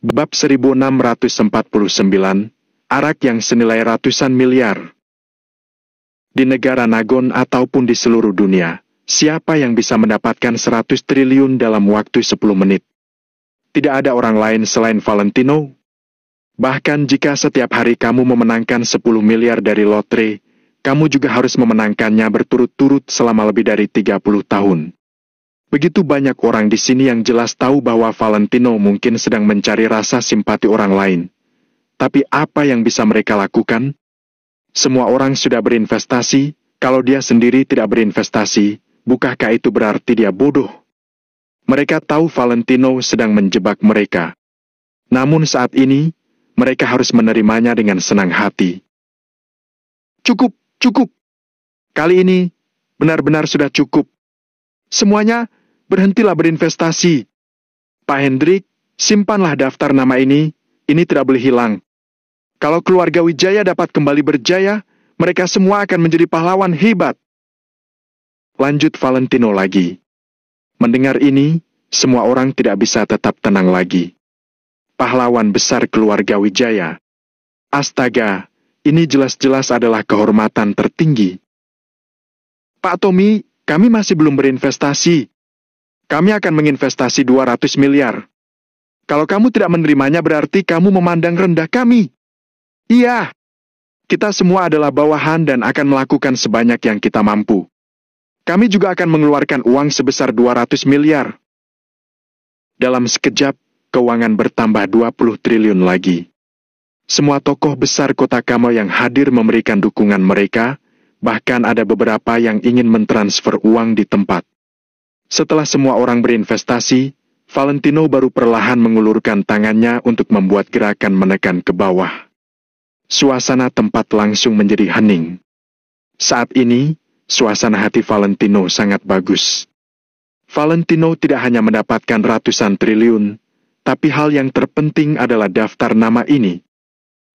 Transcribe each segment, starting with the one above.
Bab 1649, arak yang senilai ratusan miliar. Di negara Nagon ataupun di seluruh dunia, siapa yang bisa mendapatkan 100 triliun dalam waktu 10 menit? Tidak ada orang lain selain Valentino. Bahkan jika setiap hari kamu memenangkan 10 miliar dari lotre, kamu juga harus memenangkannya berturut-turut selama lebih dari 30 tahun. Begitu banyak orang di sini yang jelas tahu bahwa Valentino mungkin sedang mencari rasa simpati orang lain. Tapi apa yang bisa mereka lakukan? Semua orang sudah berinvestasi, kalau dia sendiri tidak berinvestasi, bukankah itu berarti dia bodoh? Mereka tahu Valentino sedang menjebak mereka. Namun saat ini, mereka harus menerimanya dengan senang hati. Cukup, cukup. Kali ini, benar-benar sudah cukup. Semuanya, berhentilah berinvestasi. Pak Hendrik, simpanlah daftar nama ini tidak boleh hilang. Kalau keluarga Wijaya dapat kembali berjaya, mereka semua akan menjadi pahlawan hebat. Lanjut Valentino lagi. Mendengar ini, semua orang tidak bisa tetap tenang lagi. Pahlawan besar keluarga Wijaya. Astaga, ini jelas-jelas adalah kehormatan tertinggi. Pak Tommy, kami masih belum berinvestasi. Kami akan menginvestasi 200 miliar. Kalau kamu tidak menerimanya berarti kamu memandang rendah kami. Iya, kita semua adalah bawahan dan akan melakukan sebanyak yang kita mampu. Kami juga akan mengeluarkan uang sebesar 200 miliar. Dalam sekejap, keuangan bertambah 20 triliun lagi. Semua tokoh besar kota Kamal yang hadir memberikan dukungan mereka, bahkan ada beberapa yang ingin mentransfer uang di tempat. Setelah semua orang berinvestasi, Valentino baru perlahan mengulurkan tangannya untuk membuat gerakan menekan ke bawah. Suasana tempat langsung menjadi hening. Saat ini, suasana hati Valentino sangat bagus. Valentino tidak hanya mendapatkan ratusan triliun, tapi hal yang terpenting adalah daftar nama ini.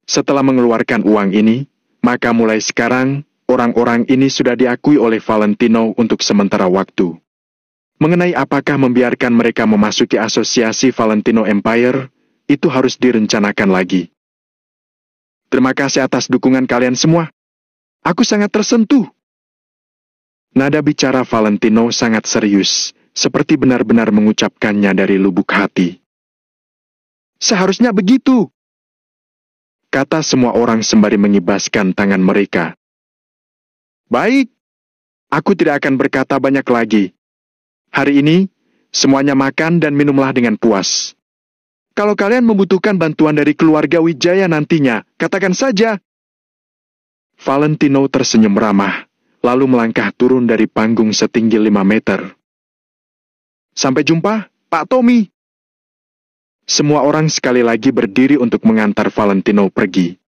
Setelah mengeluarkan uang ini, maka mulai sekarang, orang-orang ini sudah diakui oleh Valentino untuk sementara waktu. Mengenai apakah membiarkan mereka memasuki asosiasi Valentino Empire, itu harus direncanakan lagi. Terima kasih atas dukungan kalian semua. Aku sangat tersentuh. Nada bicara Valentino sangat serius, seperti benar-benar mengucapkannya dari lubuk hati. Seharusnya begitu, kata semua orang sembari mengibaskan tangan mereka. Baik, aku tidak akan berkata banyak lagi. Hari ini, semuanya makan dan minumlah dengan puas. Kalau kalian membutuhkan bantuan dari keluarga Wijaya nantinya, katakan saja. Valentino tersenyum ramah, lalu melangkah turun dari panggung setinggi 5 meter. Sampai jumpa, Pak Tommy. Semua orang sekali lagi berdiri untuk mengantar Valentino pergi.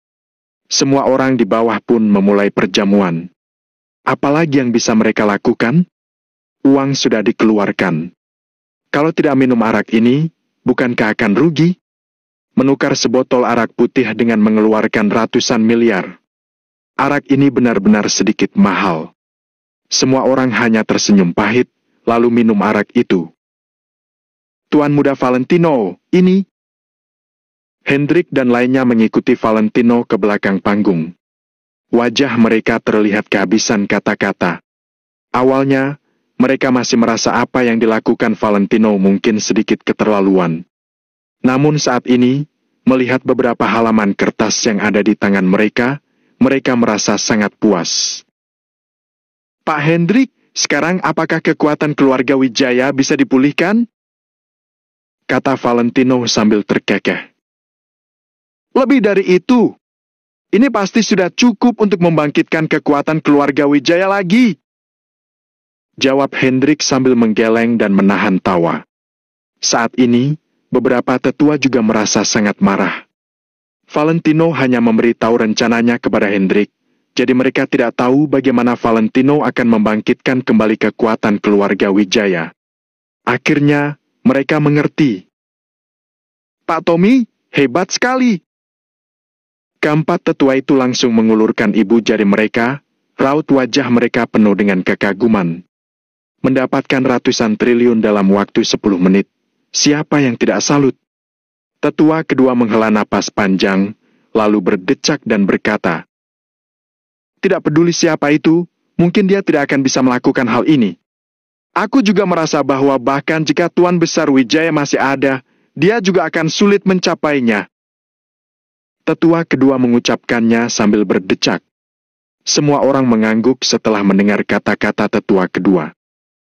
Semua orang di bawah pun memulai perjamuan. Apalagi yang bisa mereka lakukan? Uang sudah dikeluarkan. Kalau tidak minum arak ini, bukankah akan rugi? Menukar sebotol arak putih dengan mengeluarkan ratusan miliar. Arak ini benar-benar sedikit mahal. Semua orang hanya tersenyum pahit, lalu minum arak itu. Tuan Muda Valentino, ini. Hendrik dan lainnya mengikuti Valentino ke belakang panggung. Wajah mereka terlihat kehabisan kata-kata. Awalnya, mereka masih merasa apa yang dilakukan Valentino mungkin sedikit keterlaluan. Namun saat ini, melihat beberapa halaman kertas yang ada di tangan mereka merasa sangat puas. Pak Hendrik, sekarang apakah kekuatan keluarga Wijaya bisa dipulihkan? Kata Valentino sambil terkekeh. Lebih dari itu, Ini pasti sudah cukup untuk membangkitkan kekuatan keluarga Wijaya lagi. Jawab Hendrik sambil menggeleng dan menahan tawa. Saat ini, beberapa tetua juga merasa sangat marah. Valentino hanya memberitahu rencananya kepada Hendrik, jadi mereka tidak tahu bagaimana Valentino akan membangkitkan kembali kekuatan keluarga Wijaya. Akhirnya, mereka mengerti. Pak Tommy, hebat sekali. Keempat tetua itu langsung mengulurkan ibu jari mereka, raut wajah mereka penuh dengan kekaguman. Mendapatkan ratusan triliun dalam waktu 10 menit, siapa yang tidak salut? Tetua kedua menghela napas panjang, lalu berdecak dan berkata, "Tidak peduli siapa itu, mungkin dia tidak akan bisa melakukan hal ini. Aku juga merasa bahwa bahkan jika Tuan Besar Wijaya masih ada, dia juga akan sulit mencapainya." Tetua kedua mengucapkannya sambil berdecak. Semua orang mengangguk setelah mendengar kata-kata tetua kedua.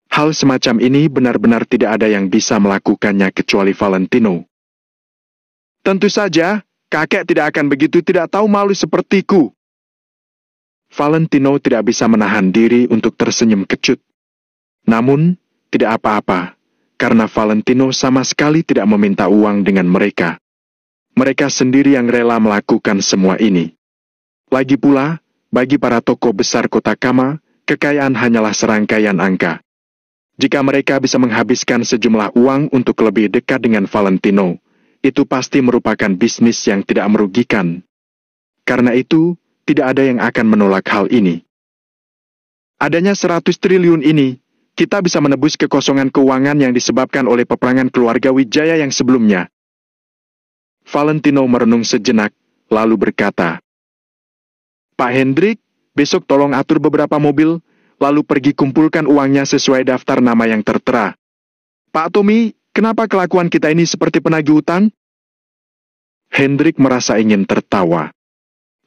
Hal semacam ini benar-benar tidak ada yang bisa melakukannya kecuali Valentino. "Tentu saja, kakek tidak akan begitu tidak tahu malu sepertiku." Valentino tidak bisa menahan diri untuk tersenyum kecut. Namun, tidak apa-apa, karena Valentino sama sekali tidak meminta uang dengan mereka. Mereka sendiri yang rela melakukan semua ini. Lagi pula, bagi para tokoh besar kota Kama, kekayaan hanyalah serangkaian angka. Jika mereka bisa menghabiskan sejumlah uang untuk lebih dekat dengan Valentino, itu pasti merupakan bisnis yang tidak merugikan. Karena itu, tidak ada yang akan menolak hal ini. Adanya 100 triliun ini, kita bisa menebus kekosongan keuangan yang disebabkan oleh peperangan keluarga Wijaya yang sebelumnya. Valentino merenung sejenak, lalu berkata, "Pak Hendrik, besok tolong atur beberapa mobil, lalu pergi kumpulkan uangnya sesuai daftar nama yang tertera. Pak Tommy, kenapa kelakuan kita ini seperti penagih utang?" Hendrik merasa ingin tertawa.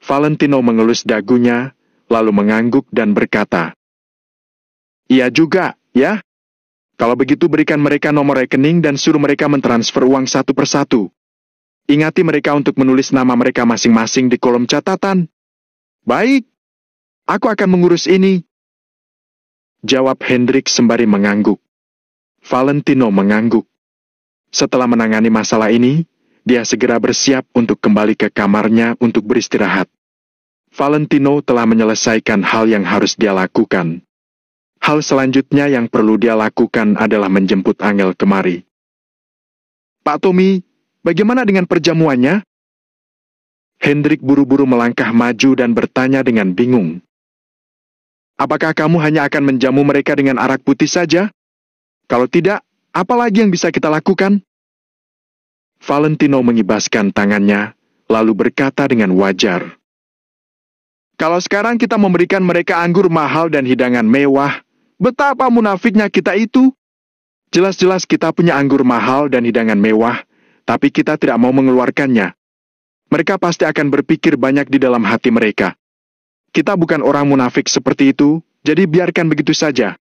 Valentino mengelus dagunya, lalu mengangguk dan berkata, "Iya juga, ya. Kalau begitu berikan mereka nomor rekening dan suruh mereka mentransfer uang satu persatu. Ingati mereka untuk menulis nama mereka masing-masing di kolom catatan." "Baik, aku akan mengurus ini," jawab Hendrik sembari mengangguk. Valentino mengangguk. Setelah menangani masalah ini, dia segera bersiap untuk kembali ke kamarnya untuk beristirahat. Valentino telah menyelesaikan hal yang harus dia lakukan. Hal selanjutnya yang perlu dia lakukan adalah menjemput Angel kemari. "Pak Tommy, bagaimana dengan perjamuannya?" Hendrik buru-buru melangkah maju dan bertanya dengan bingung. "Apakah kamu hanya akan menjamu mereka dengan arak putih saja? Kalau tidak, apa lagi yang bisa kita lakukan?" Valentino mengibaskan tangannya, lalu berkata dengan wajar, "Kalau sekarang kita memberikan mereka anggur mahal dan hidangan mewah, betapa munafiknya kita itu. Jelas-jelas kita punya anggur mahal dan hidangan mewah, tapi kita tidak mau mengeluarkannya. Mereka pasti akan berpikir banyak di dalam hati mereka. Kita bukan orang munafik seperti itu, jadi biarkan begitu saja.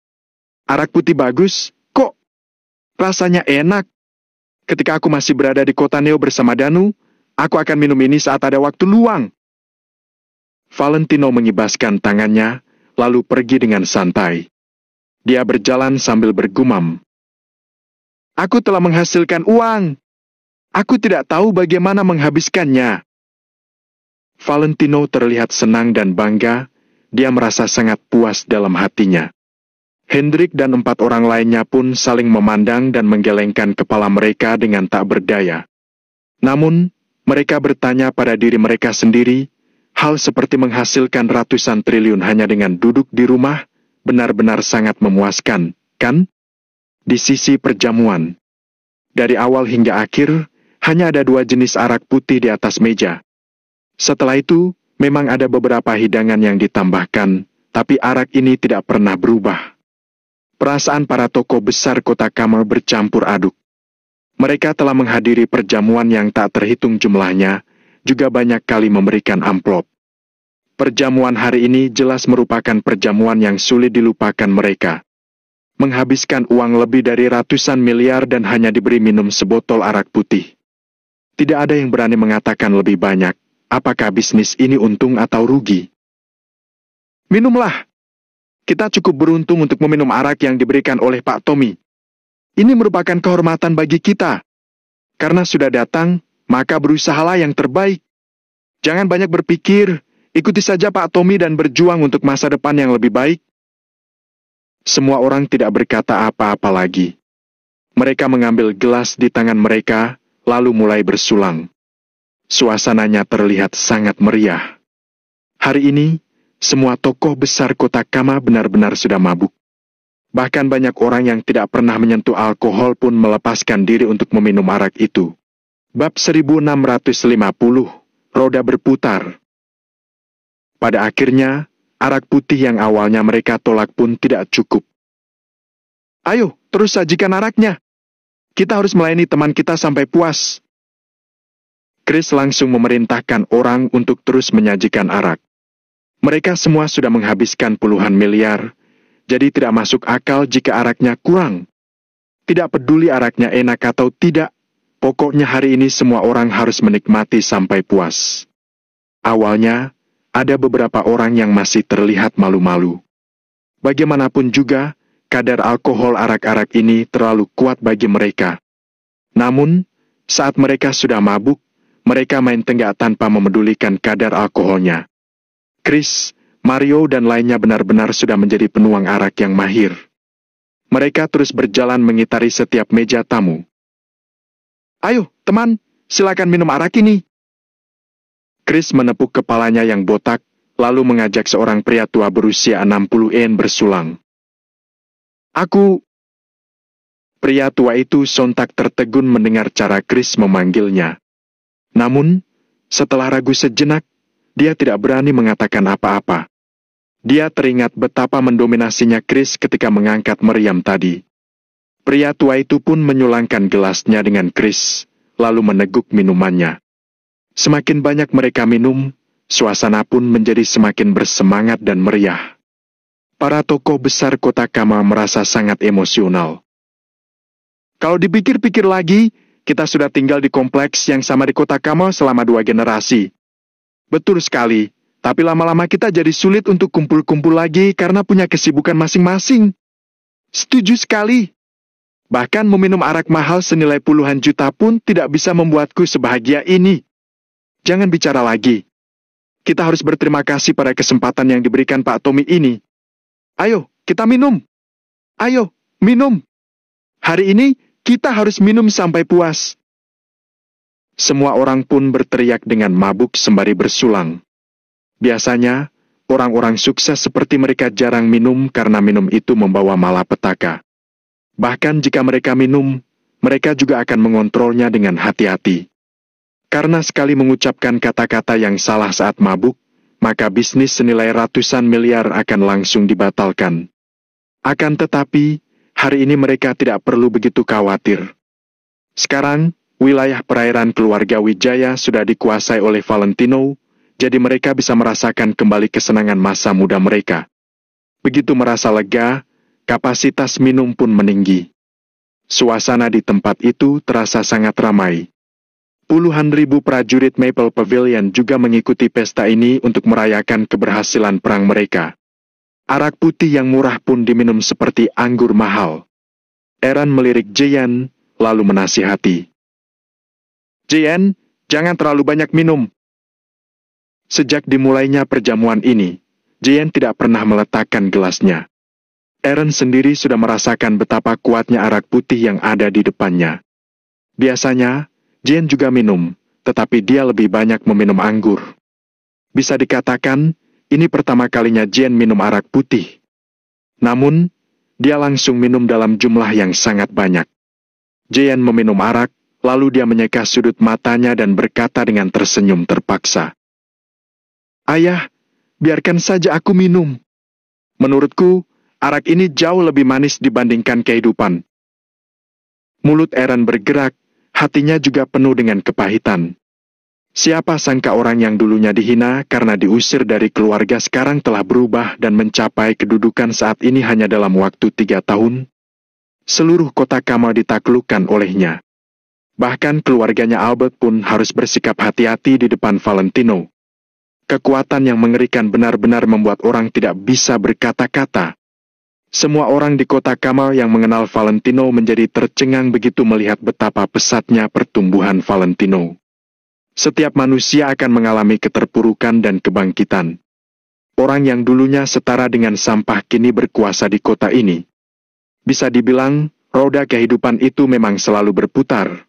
Arak putih bagus, kok rasanya enak. Ketika aku masih berada di kota Neo bersama Danu, aku akan minum ini saat ada waktu luang." Valentino mengibaskan tangannya, lalu pergi dengan santai. Dia berjalan sambil bergumam, "Aku telah menghasilkan uang. Aku tidak tahu bagaimana menghabiskannya." Valentino terlihat senang dan bangga, dia merasa sangat puas dalam hatinya. Hendrik dan 4 orang lainnya pun saling memandang dan menggelengkan kepala mereka dengan tak berdaya. Namun, mereka bertanya pada diri mereka sendiri, hal seperti menghasilkan ratusan triliun hanya dengan duduk di rumah, benar-benar sangat memuaskan, kan? Di sisi perjamuan. Dari awal hingga akhir, hanya ada 2 jenis arak putih di atas meja. Setelah itu, memang ada beberapa hidangan yang ditambahkan, tapi arak ini tidak pernah berubah. Perasaan para tokoh besar kota Kamal bercampur aduk. Mereka telah menghadiri perjamuan yang tak terhitung jumlahnya, juga banyak kali memberikan amplop. Perjamuan hari ini jelas merupakan perjamuan yang sulit dilupakan mereka. Menghabiskan uang lebih dari ratusan miliar dan hanya diberi minum sebotol arak putih. Tidak ada yang berani mengatakan lebih banyak, apakah bisnis ini untung atau rugi. Minumlah. Kita cukup beruntung untuk meminum arak yang diberikan oleh Pak Tommy. Ini merupakan kehormatan bagi kita. Karena sudah datang, maka berusahalah yang terbaik. Jangan banyak berpikir, ikuti saja Pak Tommy dan berjuang untuk masa depan yang lebih baik. Semua orang tidak berkata apa-apa lagi. Mereka mengambil gelas di tangan mereka, lalu mulai bersulang. Suasananya terlihat sangat meriah. Hari ini, semua tokoh besar kota Kama benar-benar sudah mabuk. Bahkan banyak orang yang tidak pernah menyentuh alkohol pun melepaskan diri untuk meminum arak itu. Bab 1650, roda berputar. Pada akhirnya, arak putih yang awalnya mereka tolak pun tidak cukup. Ayo, terus sajikan araknya. Kita harus melayani teman kita sampai puas. Chris langsung memerintahkan orang untuk terus menyajikan arak. Mereka semua sudah menghabiskan puluhan miliar, jadi tidak masuk akal jika araknya kurang. Tidak peduli araknya enak atau tidak, pokoknya hari ini semua orang harus menikmati sampai puas. Awalnya, ada beberapa orang yang masih terlihat malu-malu. Bagaimanapun juga, kadar alkohol arak-arak ini terlalu kuat bagi mereka. Namun, saat mereka sudah mabuk, mereka main tenggak tanpa memedulikan kadar alkoholnya. Chris, Mario dan lainnya benar-benar sudah menjadi penuang arak yang mahir. Mereka terus berjalan mengitari setiap meja tamu. Ayo, teman, silakan minum arak ini. Chris menepuk kepalanya yang botak, lalu mengajak seorang pria tua berusia 60-an bersulang. Aku... Pria tua itu sontak tertegun mendengar cara Chris memanggilnya. Namun, setelah ragu sejenak, dia tidak berani mengatakan apa-apa. Dia teringat betapa mendominasinya Chris ketika mengangkat meriam tadi. Pria tua itu pun menyulangkan gelasnya dengan Chris, lalu meneguk minumannya. Semakin banyak mereka minum, suasana pun menjadi semakin bersemangat dan meriah. Para tokoh besar kota Kama merasa sangat emosional. Kalau dipikir-pikir lagi, kita sudah tinggal di kompleks yang sama di kota Kama selama 2 generasi. Betul sekali, tapi lama-lama kita jadi sulit untuk kumpul-kumpul lagi karena punya kesibukan masing-masing. Setuju sekali. Bahkan meminum arak mahal senilai puluhan juta pun tidak bisa membuatku sebahagia ini. Jangan bicara lagi. Kita harus berterima kasih pada kesempatan yang diberikan Pak Tommy ini. Ayo, kita minum. Ayo, minum. Hari ini, kita harus minum sampai puas. Semua orang pun berteriak dengan mabuk sembari bersulang. Biasanya, orang-orang sukses seperti mereka jarang minum karena minum itu membawa malapetaka. Bahkan jika mereka minum, mereka juga akan mengontrolnya dengan hati-hati. Karena sekali mengucapkan kata-kata yang salah saat mabuk, maka bisnis senilai ratusan miliar akan langsung dibatalkan. Akan tetapi, hari ini mereka tidak perlu begitu khawatir. Sekarang, wilayah perairan keluarga Wijaya sudah dikuasai oleh Valentino, jadi mereka bisa merasakan kembali kesenangan masa muda mereka. Begitu merasa lega, kapasitas minum pun meninggi. Suasana di tempat itu terasa sangat ramai. Puluhan ribu prajurit Maple Pavilion juga mengikuti pesta ini untuk merayakan keberhasilan perang mereka. Arak putih yang murah pun diminum seperti anggur mahal. Aaron melirik Jean, lalu menasihati. Jean, jangan terlalu banyak minum. Sejak dimulainya perjamuan ini, Jean tidak pernah meletakkan gelasnya. Aaron sendiri sudah merasakan betapa kuatnya arak putih yang ada di depannya. Biasanya, Jean juga minum, tetapi dia lebih banyak meminum anggur. Bisa dikatakan, ini pertama kalinya Jean minum arak putih. Namun, dia langsung minum dalam jumlah yang sangat banyak. Jean meminum arak, lalu dia menyeka sudut matanya dan berkata dengan tersenyum terpaksa. Ayah, biarkan saja aku minum. Menurutku, arak ini jauh lebih manis dibandingkan kehidupan. Mulut Aaron bergerak, hatinya juga penuh dengan kepahitan. Siapa sangka orang yang dulunya dihina karena diusir dari keluarga sekarang telah berubah dan mencapai kedudukan saat ini hanya dalam waktu 3 tahun. Seluruh kota Kama ditaklukkan olehnya. Bahkan keluarganya Albert pun harus bersikap hati-hati di depan Valentino. Kekuatan yang mengerikan benar-benar membuat orang tidak bisa berkata-kata. Semua orang di kota Kamal yang mengenal Valentino menjadi tercengang begitu melihat betapa pesatnya pertumbuhan Valentino. Setiap manusia akan mengalami keterpurukan dan kebangkitan. Orang yang dulunya setara dengan sampah kini berkuasa di kota ini. Bisa dibilang, roda kehidupan itu memang selalu berputar.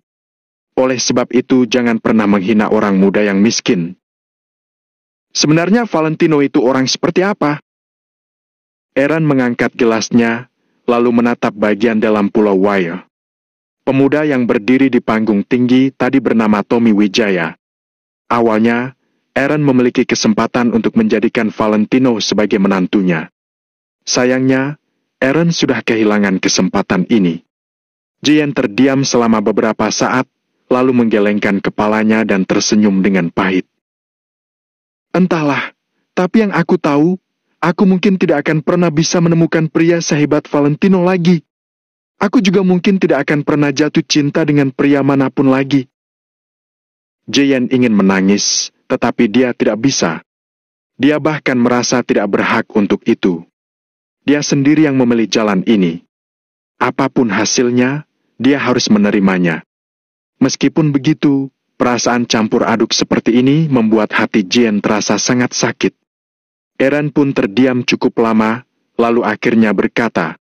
Oleh sebab itu jangan pernah menghina orang muda yang miskin. Sebenarnya Valentino itu orang seperti apa? Aaron mengangkat gelasnya, lalu menatap bagian dalam Pulau Wire. Pemuda yang berdiri di panggung tinggi tadi bernama Tommy Wijaya. Awalnya, Aaron memiliki kesempatan untuk menjadikan Valentino sebagai menantunya. Sayangnya, Aaron sudah kehilangan kesempatan ini. Jian terdiam selama beberapa saat, lalu menggelengkan kepalanya dan tersenyum dengan pahit. Entahlah, tapi yang aku tahu, aku mungkin tidak akan pernah bisa menemukan pria sehebat Valentino lagi. Aku juga mungkin tidak akan pernah jatuh cinta dengan pria manapun lagi. Jian ingin menangis, tetapi dia tidak bisa. Dia bahkan merasa tidak berhak untuk itu. Dia sendiri yang memilih jalan ini. Apapun hasilnya, dia harus menerimanya. Meskipun begitu, perasaan campur aduk seperti ini membuat hati Jian terasa sangat sakit. Aaron pun terdiam cukup lama, lalu akhirnya berkata,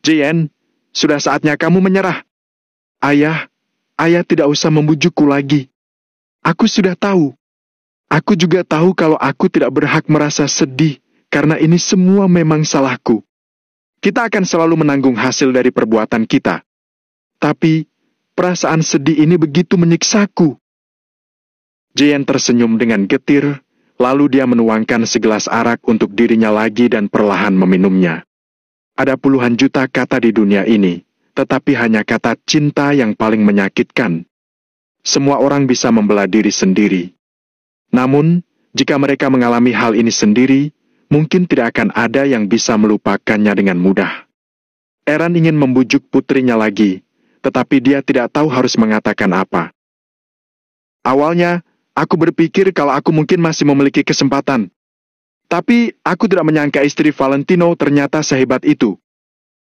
"Jian, sudah saatnya kamu menyerah. Ayah tidak usah membujukku lagi. Aku sudah tahu. Aku juga tahu kalau aku tidak berhak merasa sedih, karena ini semua memang salahku. Kita akan selalu menanggung hasil dari perbuatan kita. Tapi, perasaan sedih ini begitu menyiksaku." Jian tersenyum dengan getir, lalu dia menuangkan segelas arak untuk dirinya lagi dan perlahan meminumnya. Ada puluhan juta kata di dunia ini, tetapi hanya kata cinta yang paling menyakitkan. Semua orang bisa membela diri sendiri. Namun, jika mereka mengalami hal ini sendiri, mungkin tidak akan ada yang bisa melupakannya dengan mudah. Aaron ingin membujuk putrinya lagi, tetapi dia tidak tahu harus mengatakan apa. Awalnya, aku berpikir kalau aku mungkin masih memiliki kesempatan. Tapi, aku tidak menyangka istri Valentino ternyata sehebat itu.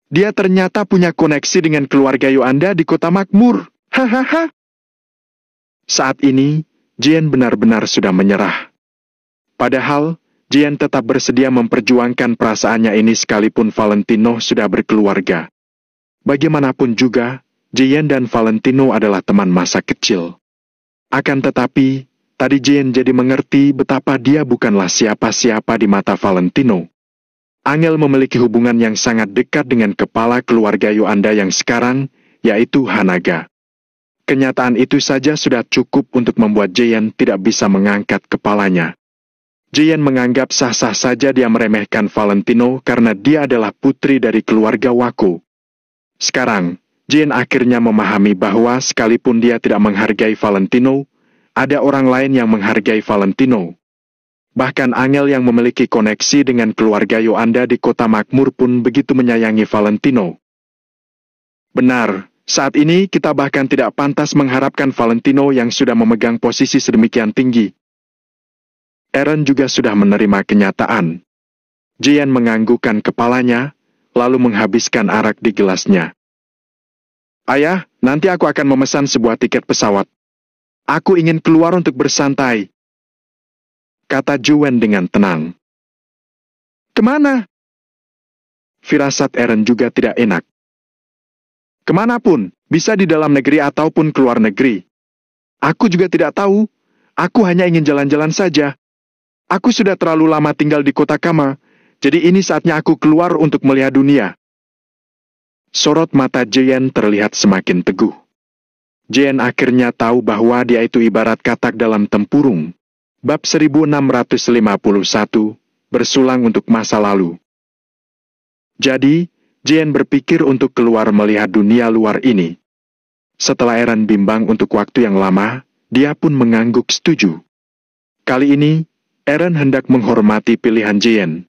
Dia ternyata punya koneksi dengan keluarga Yoanda di kota makmur. Hahaha. Saat ini, Jian benar-benar sudah menyerah. Padahal, Jian tetap bersedia memperjuangkan perasaannya ini sekalipun Valentino sudah berkeluarga. Bagaimanapun juga, Jian dan Valentino adalah teman masa kecil. Akan tetapi, tadi Jian jadi mengerti betapa dia bukanlah siapa-siapa di mata Valentino. Angel memiliki hubungan yang sangat dekat dengan kepala keluarga Yoanda yang sekarang, yaitu Hanaga. Kenyataan itu saja sudah cukup untuk membuat Jian tidak bisa mengangkat kepalanya. Jian menganggap sah-sah saja dia meremehkan Valentino karena dia adalah putri dari keluarga Wako. Sekarang, Jian akhirnya memahami bahwa sekalipun dia tidak menghargai Valentino, ada orang lain yang menghargai Valentino. Bahkan Angel yang memiliki koneksi dengan keluarga Yoanda di kota makmur pun begitu menyayangi Valentino. Benar, saat ini kita bahkan tidak pantas mengharapkan Valentino yang sudah memegang posisi sedemikian tinggi. Aaron juga sudah menerima kenyataan. Jian menganggukkan kepalanya, lalu menghabiskan arak di gelasnya. "Ayah, nanti aku akan memesan sebuah tiket pesawat. Aku ingin keluar untuk bersantai," kata Juwen dengan tenang. "Kemana?" Firasat Aaron juga tidak enak. "Kemanapun, bisa di dalam negeri ataupun keluar negeri. Aku juga tidak tahu, aku hanya ingin jalan-jalan saja. Aku sudah terlalu lama tinggal di kota Kama, jadi ini saatnya aku keluar untuk melihat dunia." Sorot mata Jian terlihat semakin teguh. Jian akhirnya tahu bahwa dia itu ibarat katak dalam tempurung. Bab 1651, bersulang untuk masa lalu. Jadi, Jian berpikir untuk keluar melihat dunia luar ini. Setelah Aaron bimbang untuk waktu yang lama, dia pun mengangguk setuju. Kali ini, Aaron hendak menghormati pilihan Jian.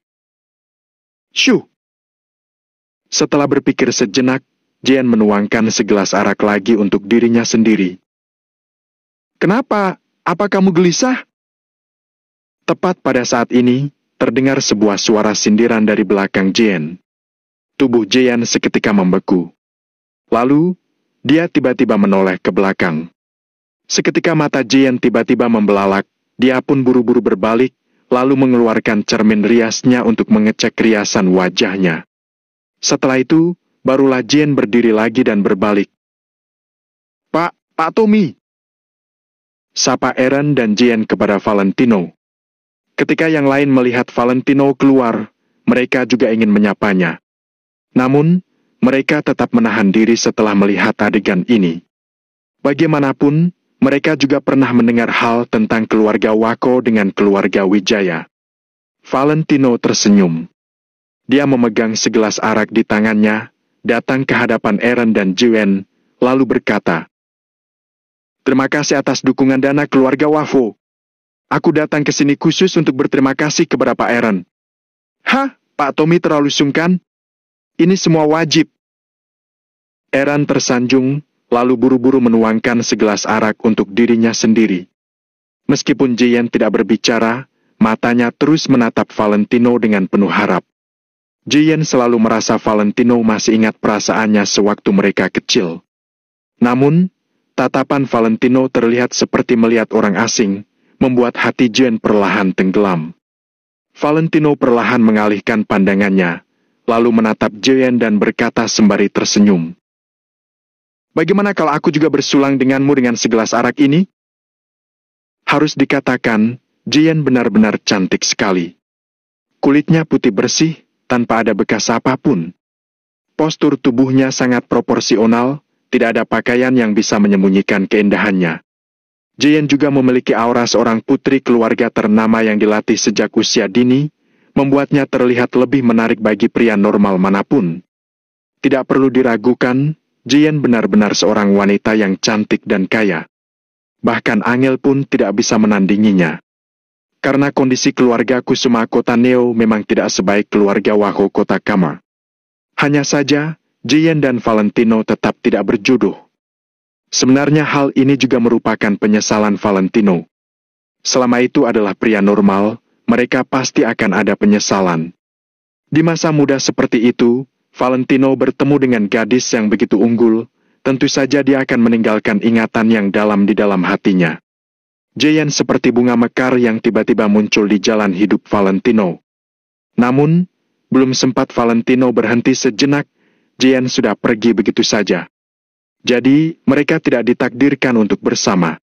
Shoo! Setelah berpikir sejenak, Jian menuangkan segelas arak lagi untuk dirinya sendiri. "Kenapa? Apa kamu gelisah?" Tepat pada saat ini, terdengar sebuah suara sindiran dari belakang Jian. Tubuh Jian seketika membeku. Lalu, dia tiba-tiba menoleh ke belakang. Seketika mata Jian tiba-tiba membelalak, dia pun buru-buru berbalik, lalu mengeluarkan cermin riasnya untuk mengecek riasan wajahnya. Setelah itu, barulah Jian berdiri lagi dan berbalik. Pak Tommy!" Sapa Aaron dan Jian kepada Valentino. Ketika yang lain melihat Valentino keluar, mereka juga ingin menyapanya. Namun, mereka tetap menahan diri setelah melihat adegan ini. Bagaimanapun, mereka juga pernah mendengar hal tentang keluarga Wako dengan keluarga Wijaya. Valentino tersenyum. Dia memegang segelas arak di tangannya, datang ke hadapan Aaron dan Jian, lalu berkata, "Terima kasih atas dukungan dana keluarga Wafo. Aku datang ke sini khusus untuk berterima kasih kepada Pak Aaron." "Hah, Pak Tommy terlalu sungkan? Ini semua wajib." Aaron tersanjung, lalu buru-buru menuangkan segelas arak untuk dirinya sendiri. Meskipun Jian tidak berbicara, matanya terus menatap Valentino dengan penuh harap. Jian selalu merasa Valentino masih ingat perasaannya sewaktu mereka kecil. Namun, tatapan Valentino terlihat seperti melihat orang asing, membuat hati Jian perlahan tenggelam. Valentino perlahan mengalihkan pandangannya, lalu menatap Jian dan berkata sembari tersenyum, "Bagaimana kalau aku juga bersulang denganmu dengan segelas arak ini?" Harus dikatakan, Jian benar-benar cantik sekali. Kulitnya putih bersih, tanpa ada bekas apapun. Postur tubuhnya sangat proporsional, tidak ada pakaian yang bisa menyembunyikan keindahannya. Jian juga memiliki aura seorang putri keluarga ternama yang dilatih sejak usia dini, membuatnya terlihat lebih menarik bagi pria normal manapun. Tidak perlu diragukan, Jian benar-benar seorang wanita yang cantik dan kaya. Bahkan Angel pun tidak bisa menandinginya. Karena kondisi keluarga Kusuma Kota Neo memang tidak sebaik keluarga Wako Kota Kama. Hanya saja, Jian dan Valentino tetap tidak berjodoh. Sebenarnya hal ini juga merupakan penyesalan Valentino. Selama itu adalah pria normal, mereka pasti akan ada penyesalan. Di masa muda seperti itu, Valentino bertemu dengan gadis yang begitu unggul, tentu saja dia akan meninggalkan ingatan yang dalam di dalam hatinya. Jian seperti bunga mekar yang tiba-tiba muncul di jalan hidup Valentino. Namun, belum sempat Valentino berhenti sejenak, Jian sudah pergi begitu saja. Jadi, mereka tidak ditakdirkan untuk bersama.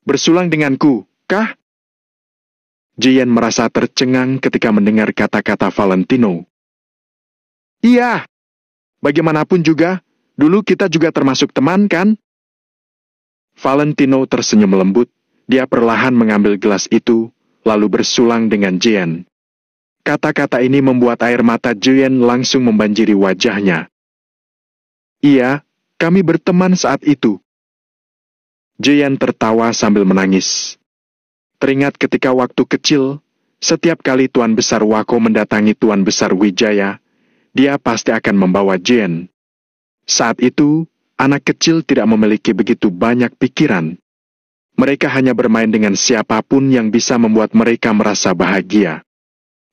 "Bersulang denganku, kah?" Jian merasa tercengang ketika mendengar kata-kata Valentino. "Iya, bagaimanapun juga, dulu kita juga termasuk teman kan?" Valentino tersenyum lembut, dia perlahan mengambil gelas itu, lalu bersulang dengan Jian. Kata-kata ini membuat air mata Jian langsung membanjiri wajahnya. "Iya, kami berteman saat itu." Jian tertawa sambil menangis. Teringat ketika waktu kecil, setiap kali Tuan Besar Wako mendatangi Tuan Besar Wijaya, dia pasti akan membawa Jian. Saat itu, anak kecil tidak memiliki begitu banyak pikiran. Mereka hanya bermain dengan siapapun yang bisa membuat mereka merasa bahagia.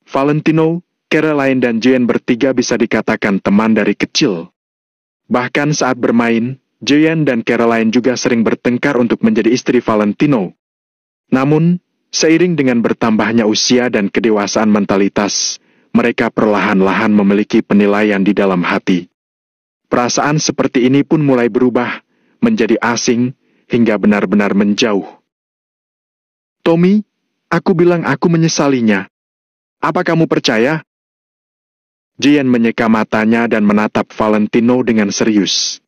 Valentino, Caroline dan Jian bertiga bisa dikatakan teman dari kecil. Bahkan saat bermain, Jian dan Caroline juga sering bertengkar untuk menjadi istri Valentino. Namun, seiring dengan bertambahnya usia dan kedewasaan mentalitas, mereka perlahan-lahan memiliki penilaian di dalam hati. Perasaan seperti ini pun mulai berubah, menjadi asing, hingga benar-benar menjauh. "Tommy, aku bilang aku menyesalinya. Apa kamu percaya?" Jian menyeka matanya dan menatap Valentino dengan serius.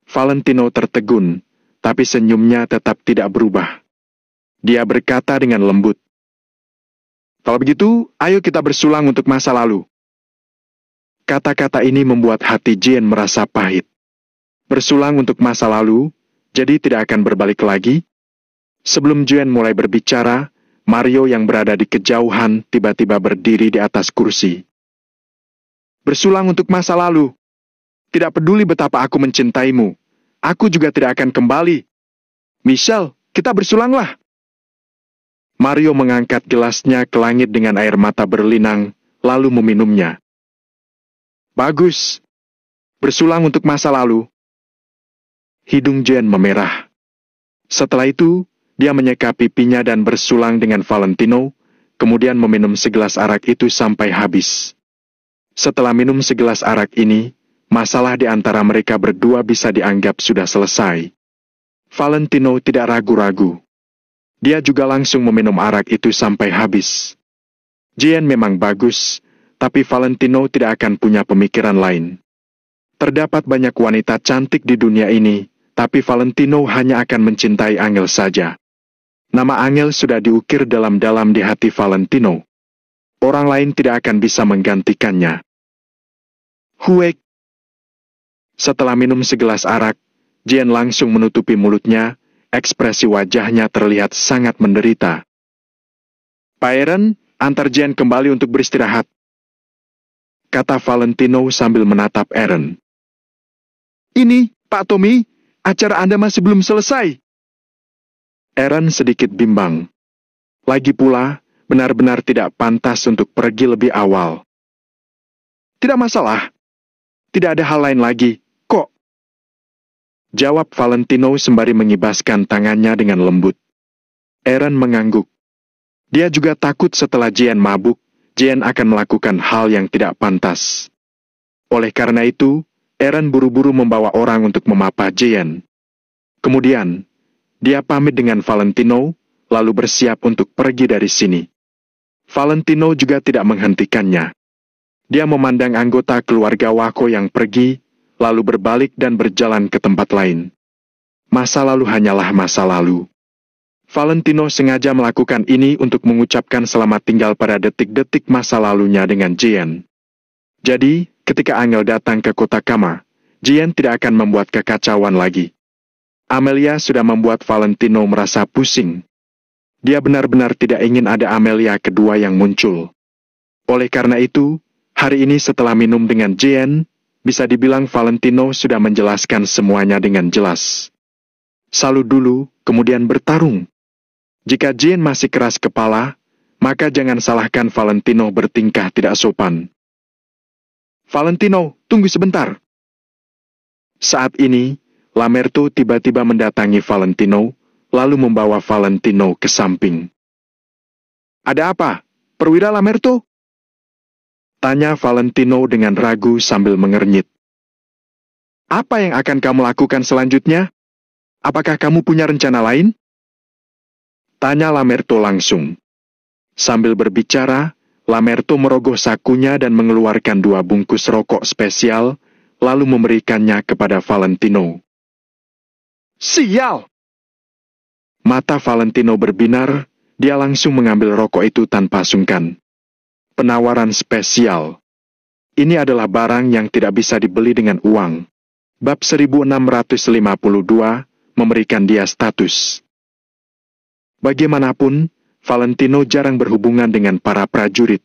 Valentino tertegun, tapi senyumnya tetap tidak berubah. Dia berkata dengan lembut, "Kalau begitu, ayo kita bersulang untuk masa lalu." Kata-kata ini membuat hati Jian merasa pahit. Bersulang untuk masa lalu, jadi tidak akan berbalik lagi? Sebelum Jian mulai berbicara, Mario yang berada di kejauhan tiba-tiba berdiri di atas kursi. "Bersulang untuk masa lalu. Tidak peduli betapa aku mencintaimu, aku juga tidak akan kembali. Michelle, kita bersulanglah. Mario mengangkat gelasnya ke langit dengan air mata berlinang, lalu meminumnya. Bagus. Bersulang untuk masa lalu. Hidung Jane memerah. Setelah itu, dia menyeka pipinya dan bersulang dengan Valentino, kemudian meminum segelas arak itu sampai habis. Setelah minum segelas arak ini, masalah di antara mereka berdua bisa dianggap sudah selesai. Valentino tidak ragu-ragu. Dia juga langsung meminum arak itu sampai habis. Jane memang bagus, tapi Valentino tidak akan punya pemikiran lain. Terdapat banyak wanita cantik di dunia ini, tapi Valentino hanya akan mencintai Angel saja. Nama Angel sudah diukir dalam-dalam di hati Valentino. Orang lain tidak akan bisa menggantikannya. Huek. Setelah minum segelas arak, Jane langsung menutupi mulutnya, ekspresi wajahnya terlihat sangat menderita. Pak Aaron, antar Jane kembali untuk beristirahat, kata Valentino sambil menatap Aaron. Ini, Pak Tommy, acara Anda masih belum selesai. Aaron sedikit bimbang. Lagi pula, benar-benar tidak pantas untuk pergi lebih awal. Tidak masalah. Tidak ada hal lain lagi, kok. Jawab Valentino sembari mengibaskan tangannya dengan lembut. Aaron mengangguk. Dia juga takut setelah Jane mabuk, Jane akan melakukan hal yang tidak pantas. Oleh karena itu, Aaron buru-buru membawa orang untuk memapa Jane. Kemudian, dia pamit dengan Valentino, lalu bersiap untuk pergi dari sini. Valentino juga tidak menghentikannya. Dia memandang anggota keluarga Wako yang pergi, lalu berbalik dan berjalan ke tempat lain. Masa lalu hanyalah masa lalu. Valentino sengaja melakukan ini untuk mengucapkan selamat tinggal pada detik-detik masa lalunya dengan Jane. Jadi, ketika Angel datang ke kota Kama, Jane tidak akan membuat kekacauan lagi. Amelia sudah membuat Valentino merasa pusing. Dia benar-benar tidak ingin ada Amelia kedua yang muncul. Oleh karena itu, hari ini setelah minum dengan Jane, bisa dibilang Valentino sudah menjelaskan semuanya dengan jelas. Salut dulu, kemudian bertarung. Jika Jane masih keras kepala, maka jangan salahkan Valentino bertingkah tidak sopan. Valentino, tunggu sebentar. Saat ini, Lamerto tiba-tiba mendatangi Valentino, lalu membawa Valentino ke samping. Ada apa, Perwira Lamerto? Tanya Valentino dengan ragu sambil mengernyit. Apa yang akan kamu lakukan selanjutnya? Apakah kamu punya rencana lain? Tanya Lamerto langsung. Sambil berbicara, Lamerto merogoh sakunya dan mengeluarkan 2 bungkus rokok spesial, lalu memberikannya kepada Valentino. Sial! Mata Valentino berbinar, dia langsung mengambil rokok itu tanpa sungkan. Penawaran spesial. Ini adalah barang yang tidak bisa dibeli dengan uang. Bab 1652 memberikan dia status. Bagaimanapun, Valentino jarang berhubungan dengan para prajurit.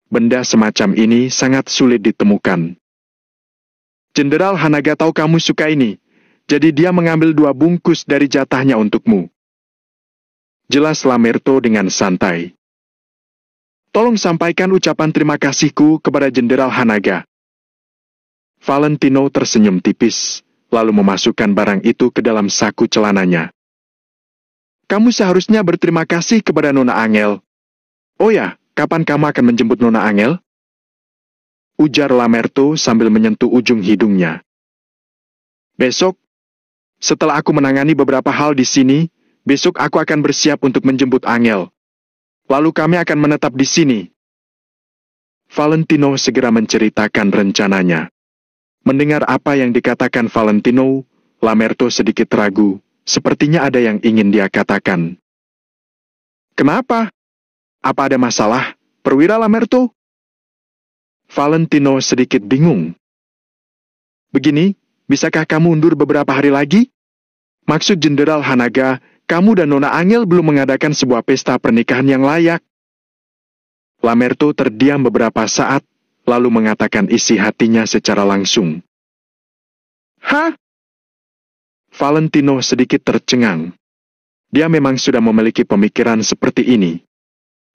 Benda semacam ini sangat sulit ditemukan. Jenderal Hanaga tahu kamu suka ini, jadi dia mengambil 2 bungkus dari jatahnya untukmu. Jelas Lamerto dengan santai. Tolong sampaikan ucapan terima kasihku kepada Jenderal Hanaga. Valentino tersenyum tipis, lalu memasukkan barang itu ke dalam saku celananya. Kamu seharusnya berterima kasih kepada Nona Angel. Oh ya, kapan kamu akan menjemput Nona Angel? Ujar Lamerto sambil menyentuh ujung hidungnya. Besok, setelah aku menangani beberapa hal di sini, besok aku akan bersiap untuk menjemput Angel. Lalu kami akan menetap di sini. Valentino segera menceritakan rencananya. Mendengar apa yang dikatakan Valentino, Lamerto sedikit ragu. Sepertinya ada yang ingin dia katakan. Kenapa? Apa ada masalah, Perwira Lamerto? Valentino sedikit bingung. Begini, bisakah kamu mundur beberapa hari lagi? Maksud Jenderal Hanaga, kamu dan Nona Angel belum mengadakan sebuah pesta pernikahan yang layak. Lamerto terdiam beberapa saat, lalu mengatakan isi hatinya secara langsung. Hah? Valentino sedikit tercengang. Dia memang sudah memiliki pemikiran seperti ini.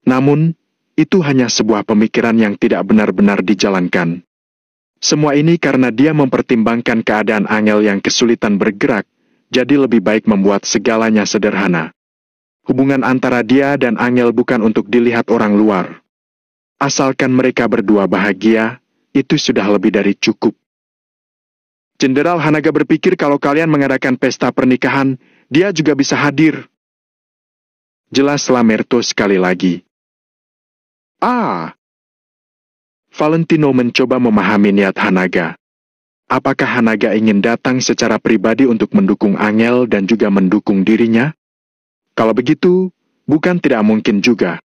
Namun, itu hanya sebuah pemikiran yang tidak benar-benar dijalankan. Semua ini karena dia mempertimbangkan keadaan Angel yang kesulitan bergerak, jadi lebih baik membuat segalanya sederhana. Hubungan antara dia dan Angel bukan untuk dilihat orang luar. Asalkan mereka berdua bahagia, itu sudah lebih dari cukup. Jenderal Hanaga berpikir kalau kalian mengadakan pesta pernikahan, dia juga bisa hadir. Jelas Lamerto sekali lagi. Valentino mencoba memahami niat Hanaga. Apakah Hanaga ingin datang secara pribadi untuk mendukung Angel dan juga mendukung dirinya? Kalau begitu, bukan tidak mungkin juga.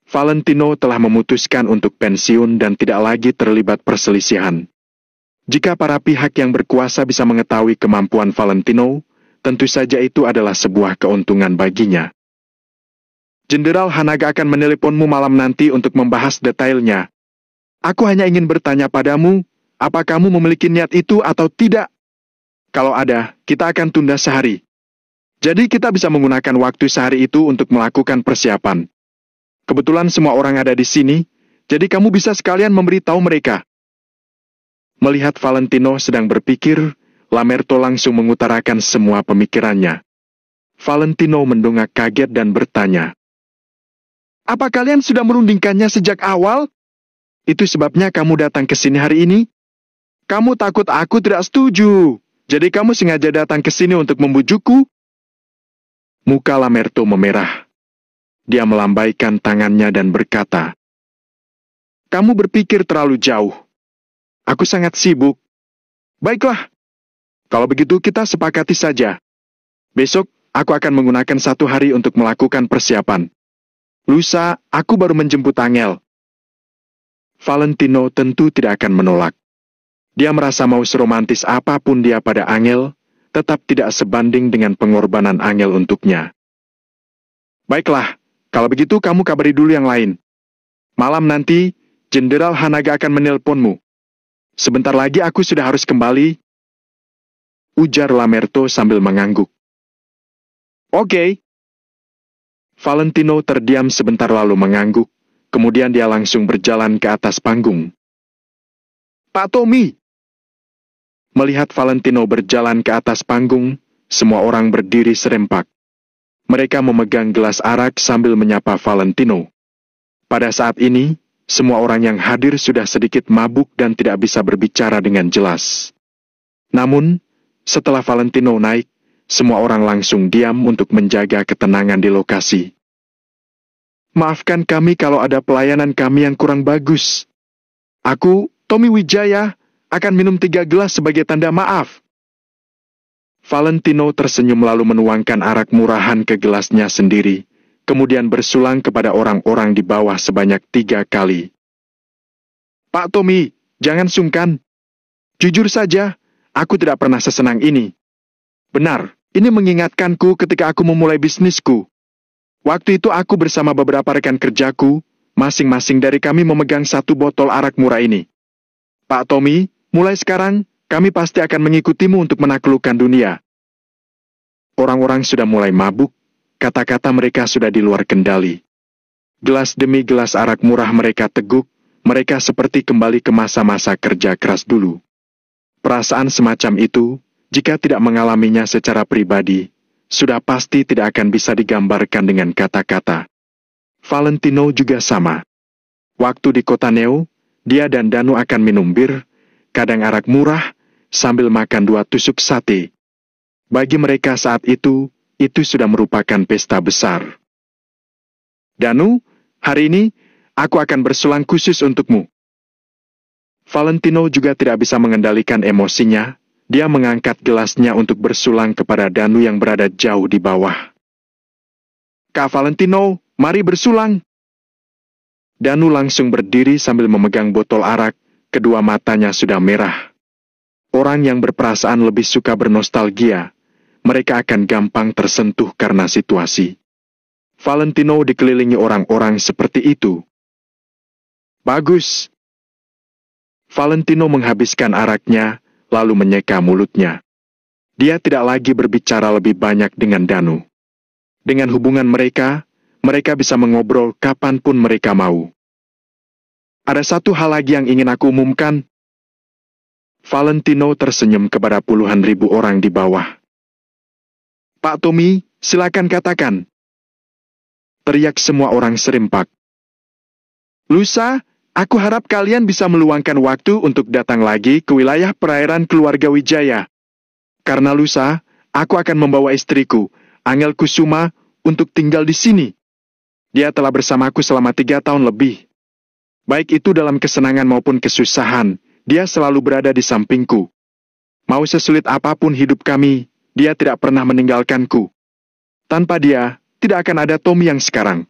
Valentino telah memutuskan untuk pensiun dan tidak lagi terlibat perselisihan. Jika para pihak yang berkuasa bisa mengetahui kemampuan Valentino, tentu saja itu adalah sebuah keuntungan baginya. Jenderal Hanaga akan meneleponmu malam nanti untuk membahas detailnya. Aku hanya ingin bertanya padamu, apa kamu memiliki niat itu atau tidak? Kalau ada, kita akan tunda sehari. Jadi kita bisa menggunakan waktu sehari itu untuk melakukan persiapan. Kebetulan semua orang ada di sini, jadi kamu bisa sekalian memberitahu mereka. Melihat Valentino sedang berpikir, Lamerto langsung mengutarakan semua pemikirannya. Valentino mendongak kaget dan bertanya, "Apa kalian sudah merundingkannya sejak awal? Itu sebabnya kamu datang ke sini hari ini? Kamu takut aku tidak setuju, jadi kamu sengaja datang ke sini untuk membujukku?" Muka Lamerto memerah. Dia melambaikan tangannya dan berkata, "Kamu berpikir terlalu jauh. Aku sangat sibuk. Baiklah, kalau begitu kita sepakati saja. Besok, aku akan menggunakan 1 hari untuk melakukan persiapan. Lusa, aku baru menjemput Angel." Valentino tentu tidak akan menolak. Dia merasa mau seromantis apapun dia pada Angel, tetap tidak sebanding dengan pengorbanan Angel untuknya. "Baiklah, kalau begitu kamu kabari dulu yang lain. Malam nanti, Jenderal Hanaga akan menelponmu. Sebentar lagi aku sudah harus kembali," ujar Lamerto sambil mengangguk. "Oke." Valentino terdiam sebentar lalu mengangguk, kemudian dia langsung berjalan ke atas panggung. "Pak Tommy!" Melihat Valentino berjalan ke atas panggung, semua orang berdiri serempak. Mereka memegang gelas arak sambil menyapa Valentino. Pada saat ini, semua orang yang hadir sudah sedikit mabuk dan tidak bisa berbicara dengan jelas. Namun, setelah Valentino naik, semua orang langsung diam untuk menjaga ketenangan di lokasi. "Maafkan kami kalau ada pelayanan kami yang kurang bagus. Aku, Tommy Wijaya, akan minum 3 gelas sebagai tanda maaf." Valentino tersenyum lalu menuangkan arak murahan ke gelasnya sendiri, kemudian bersulang kepada orang-orang di bawah sebanyak 3 kali. "Pak Tommy, jangan sungkan. Jujur saja, aku tidak pernah sesenang ini. Benar, ini mengingatkanku ketika aku memulai bisnisku. Waktu itu aku bersama beberapa rekan kerjaku, masing-masing dari kami memegang 1 botol arak murah ini. Pak Tommy, mulai sekarang, kami pasti akan mengikutimu untuk menaklukkan dunia." Orang-orang sudah mulai mabuk, kata-kata mereka sudah di luar kendali. Gelas demi gelas arak murah mereka teguk, mereka seperti kembali ke masa-masa kerja keras dulu. Perasaan semacam itu, jika tidak mengalaminya secara pribadi, sudah pasti tidak akan bisa digambarkan dengan kata-kata. Valentino juga sama. Waktu di kota Neo, dia dan Danu akan minum bir, kadang arak murah, sambil makan 2 tusuk sate. Bagi mereka saat itu sudah merupakan pesta besar. "Danu, hari ini, aku akan bersulang khusus untukmu." Valentino juga tidak bisa mengendalikan emosinya, dia mengangkat gelasnya untuk bersulang kepada Danu yang berada jauh di bawah. "Kak Valentino, mari bersulang." Danu langsung berdiri sambil memegang botol arak, kedua matanya sudah merah. Orang yang berperasaan lebih suka bernostalgia, mereka akan gampang tersentuh karena situasi. Valentino dikelilingi orang-orang seperti itu. "Bagus." Valentino menghabiskan araknya, lalu menyeka mulutnya. Dia tidak lagi berbicara lebih banyak dengan Danu. Dengan hubungan mereka, mereka bisa mengobrol kapanpun mereka mau. Ada satu hal lagi yang ingin aku umumkan. Valentino tersenyum kepada puluhan ribu orang di bawah. Pak Tommy, silakan katakan. Teriak semua orang serempak. Lusa, aku harap kalian bisa meluangkan waktu untuk datang lagi ke wilayah perairan keluarga Wijaya. Karena lusa, aku akan membawa istriku, Angel Kusuma, untuk tinggal di sini. Dia telah bersamaku selama 3 tahun lebih. Baik itu dalam kesenangan maupun kesusahan, dia selalu berada di sampingku. Mau sesulit apapun hidup kami, dia tidak pernah meninggalkanku. Tanpa dia, tidak akan ada Tommy yang sekarang.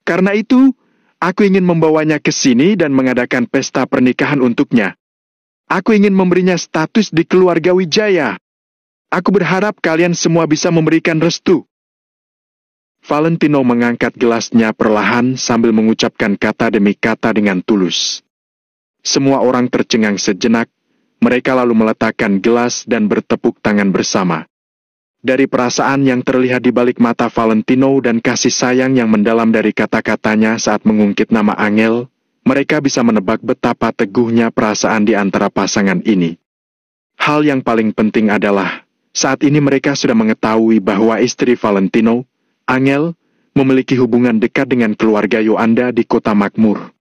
Karena itu, aku ingin membawanya ke sini dan mengadakan pesta pernikahan untuknya. Aku ingin memberinya status di keluarga Wijaya. Aku berharap kalian semua bisa memberikan restu. Valentino mengangkat gelasnya perlahan sambil mengucapkan kata demi kata dengan tulus. Semua orang tercengang sejenak, mereka lalu meletakkan gelas dan bertepuk tangan bersama. Dari perasaan yang terlihat di balik mata Valentino dan kasih sayang yang mendalam dari kata-katanya saat mengungkit nama Angel, mereka bisa menebak betapa teguhnya perasaan di antara pasangan ini. Hal yang paling penting adalah, saat ini mereka sudah mengetahui bahwa istri Valentino, Angel, memiliki hubungan dekat dengan keluarga Yoanda di kota makmur.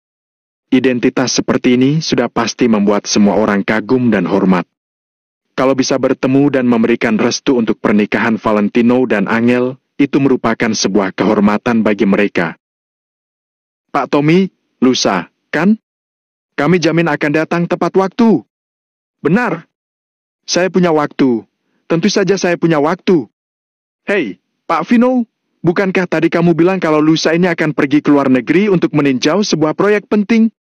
Identitas seperti ini sudah pasti membuat semua orang kagum dan hormat. Kalau bisa bertemu dan memberikan restu untuk pernikahan Valentino dan Angel, itu merupakan sebuah kehormatan bagi mereka. Pak Tommy, lusa, kan? Kami jamin akan datang tepat waktu. Benar. Saya punya waktu. Tentu saja saya punya waktu. Hei, Pak Vino, bukankah tadi kamu bilang kalau lusa ini akan pergi ke luar negeri untuk meninjau sebuah proyek penting?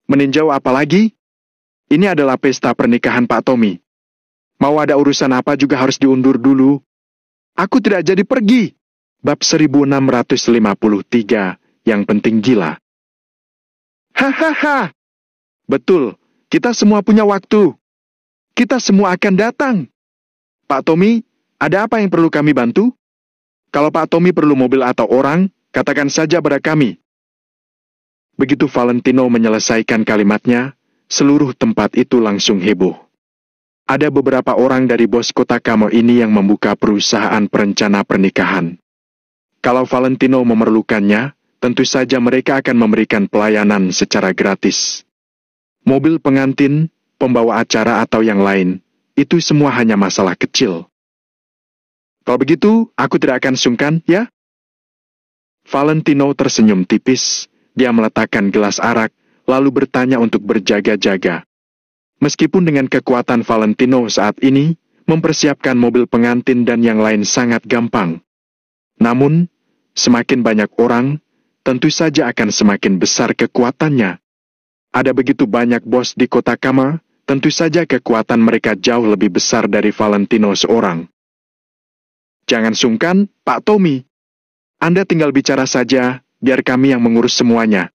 Meninjau apa lagi? Ini adalah pesta pernikahan Pak Tommy. Mau ada urusan apa juga harus diundur dulu. Aku tidak jadi pergi. Bab 1653, yang penting gila. Hahaha. Betul, kita semua punya waktu. Kita semua akan datang. Pak Tommy, ada apa yang perlu kami bantu? Kalau Pak Tommy perlu mobil atau orang, katakan saja pada kami. Begitu Valentino menyelesaikan kalimatnya, seluruh tempat itu langsung heboh. Ada beberapa orang dari bos kota Kamo ini yang membuka perusahaan perencana pernikahan. Kalau Valentino memerlukannya, tentu saja mereka akan memberikan pelayanan secara gratis. Mobil pengantin, pembawa acara atau yang lain, itu semua hanya masalah kecil. Kalau begitu, aku tidak akan sungkan, ya? Valentino tersenyum tipis, dia meletakkan gelas arak, lalu bertanya untuk berjaga-jaga. Meskipun dengan kekuatan Valentino saat ini, mempersiapkan mobil pengantin dan yang lain sangat gampang. Namun, semakin banyak orang, tentu saja akan semakin besar kekuatannya. Ada begitu banyak bos di kota Kama, tentu saja kekuatan mereka jauh lebih besar dari Valentino seorang. Jangan sungkan, Pak Tommy. Anda tinggal bicara saja, biar kami yang mengurus semuanya.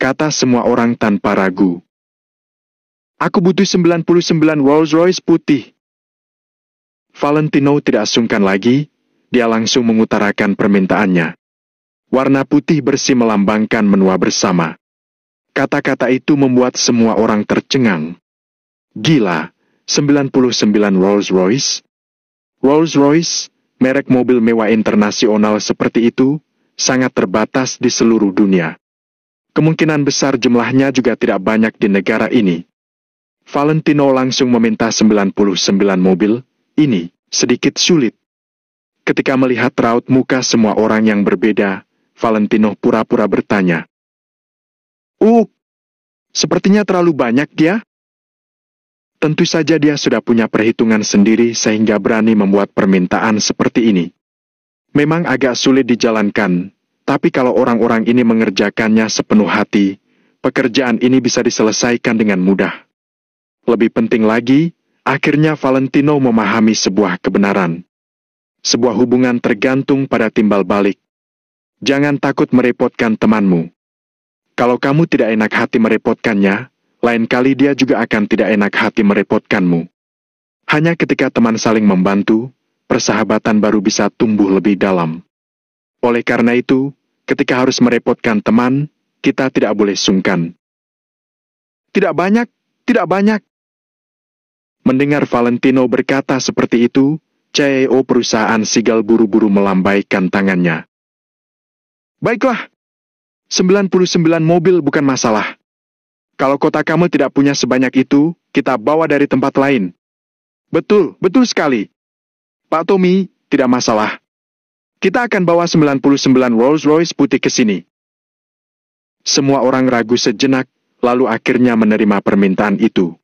Kata semua orang tanpa ragu. Aku butuh 99 Rolls-Royce putih. Valentino tidak sungkan lagi, dia langsung mengutarakan permintaannya. Warna putih bersih melambangkan menua bersama. Kata-kata itu membuat semua orang tercengang. Gila, 99 Rolls-Royce? Rolls-Royce, merek mobil mewah internasional seperti itu, sangat terbatas di seluruh dunia. Kemungkinan besar jumlahnya juga tidak banyak di negara ini. Valentino langsung meminta 99 mobil, ini sedikit sulit. Ketika melihat raut muka semua orang yang berbeda, Valentino pura-pura bertanya. Sepertinya terlalu banyak dia? Tentu saja dia sudah punya perhitungan sendiri sehingga berani membuat permintaan seperti ini. Memang agak sulit dijalankan, tapi kalau orang-orang ini mengerjakannya sepenuh hati, pekerjaan ini bisa diselesaikan dengan mudah. Lebih penting lagi, akhirnya Valentino memahami sebuah kebenaran. Sebuah hubungan tergantung pada timbal balik. Jangan takut merepotkan temanmu. Kalau kamu tidak enak hati merepotkannya, lain kali dia juga akan tidak enak hati merepotkanmu. Hanya ketika teman saling membantu, persahabatan baru bisa tumbuh lebih dalam. Oleh karena itu, ketika harus merepotkan teman, kita tidak boleh sungkan. Tidak banyak, tidak banyak. Mendengar Valentino berkata seperti itu, CEO perusahaan Sigal buru-buru melambaikan tangannya. Baiklah, 99 mobil bukan masalah. Kalau kota kamu tidak punya sebanyak itu, kita bawa dari tempat lain. Betul, betul sekali. Pak Tommy, tidak masalah. Kita akan bawa 99 Rolls-Royce putih ke sini. Semua orang ragu sejenak, lalu akhirnya menerima permintaan itu.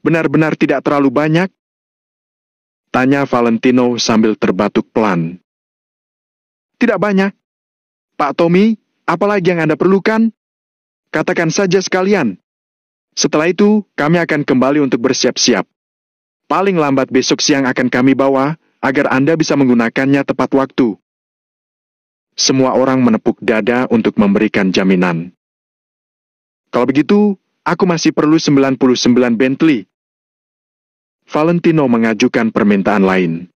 Benar-benar tidak terlalu banyak? Tanya Valentino sambil terbatuk pelan. Tidak banyak. Pak Tommy, apalagi yang Anda perlukan? Katakan saja sekalian. Setelah itu, kami akan kembali untuk bersiap-siap. Paling lambat besok siang akan kami bawa, agar Anda bisa menggunakannya tepat waktu. Semua orang menepuk dada untuk memberikan jaminan. Kalau begitu, aku masih perlu 99 Bentley. Valentino mengajukan permintaan lain.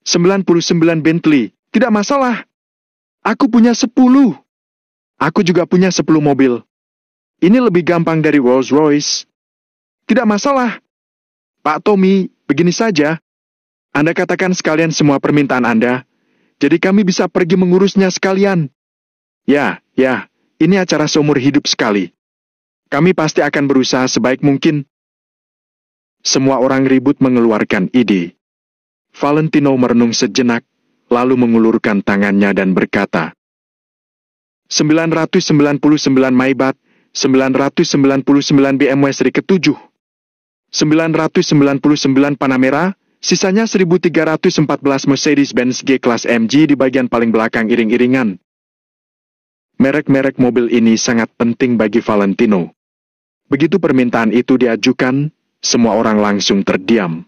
99 Bentley, tidak masalah. Aku punya 10. Aku juga punya 10 mobil. Ini lebih gampang dari Rolls-Royce. Tidak masalah. Pak Tommy, begini saja. Anda katakan sekalian semua permintaan Anda, jadi kami bisa pergi mengurusnya sekalian. Ya, ini acara seumur hidup sekali. Kami pasti akan berusaha sebaik mungkin. Semua orang ribut mengeluarkan ide. Valentino merenung sejenak, lalu mengulurkan tangannya dan berkata, 999 Maybach, 999 BMW seri ke-7. 999 Panamera, sisanya 1314 Mercedes-Benz G-Class MG di bagian paling belakang iring-iringan. Merek-merek mobil ini sangat penting bagi Valentino. Begitu permintaan itu diajukan, semua orang langsung terdiam.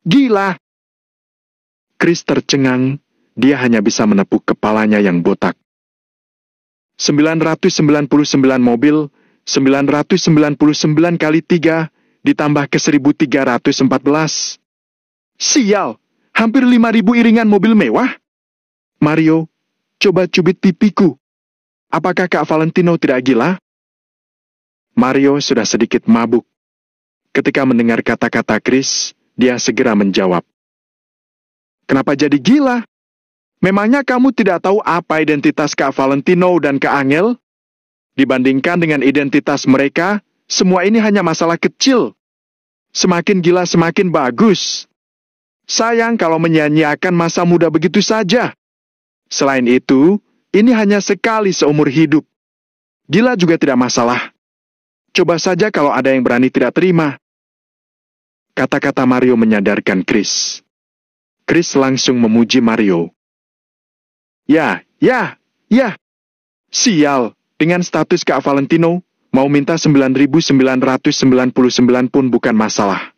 Gila! Chris tercengang, dia hanya bisa menepuk kepalanya yang botak. 999 mobil, 999 kali 3, ditambah ke 1314. Sial, hampir 5.000 iringan mobil mewah. Mario, coba cubit pipiku. Apakah Kak Valentino tidak gila? Mario sudah sedikit mabuk. Ketika mendengar kata-kata Chris, dia segera menjawab. Kenapa jadi gila? Memangnya kamu tidak tahu apa identitas Kak Valentino dan Kak Angel? Dibandingkan dengan identitas mereka, semua ini hanya masalah kecil. Semakin gila semakin bagus. Sayang kalau menyia-nyiakan masa muda begitu saja. Selain itu, ini hanya sekali seumur hidup. Gila juga tidak masalah. Coba saja kalau ada yang berani tidak terima. Kata-kata Mario menyadarkan Chris. Chris langsung memuji Mario. Ya. Sial, dengan status Kak Valentino, mau minta 9.999 pun bukan masalah.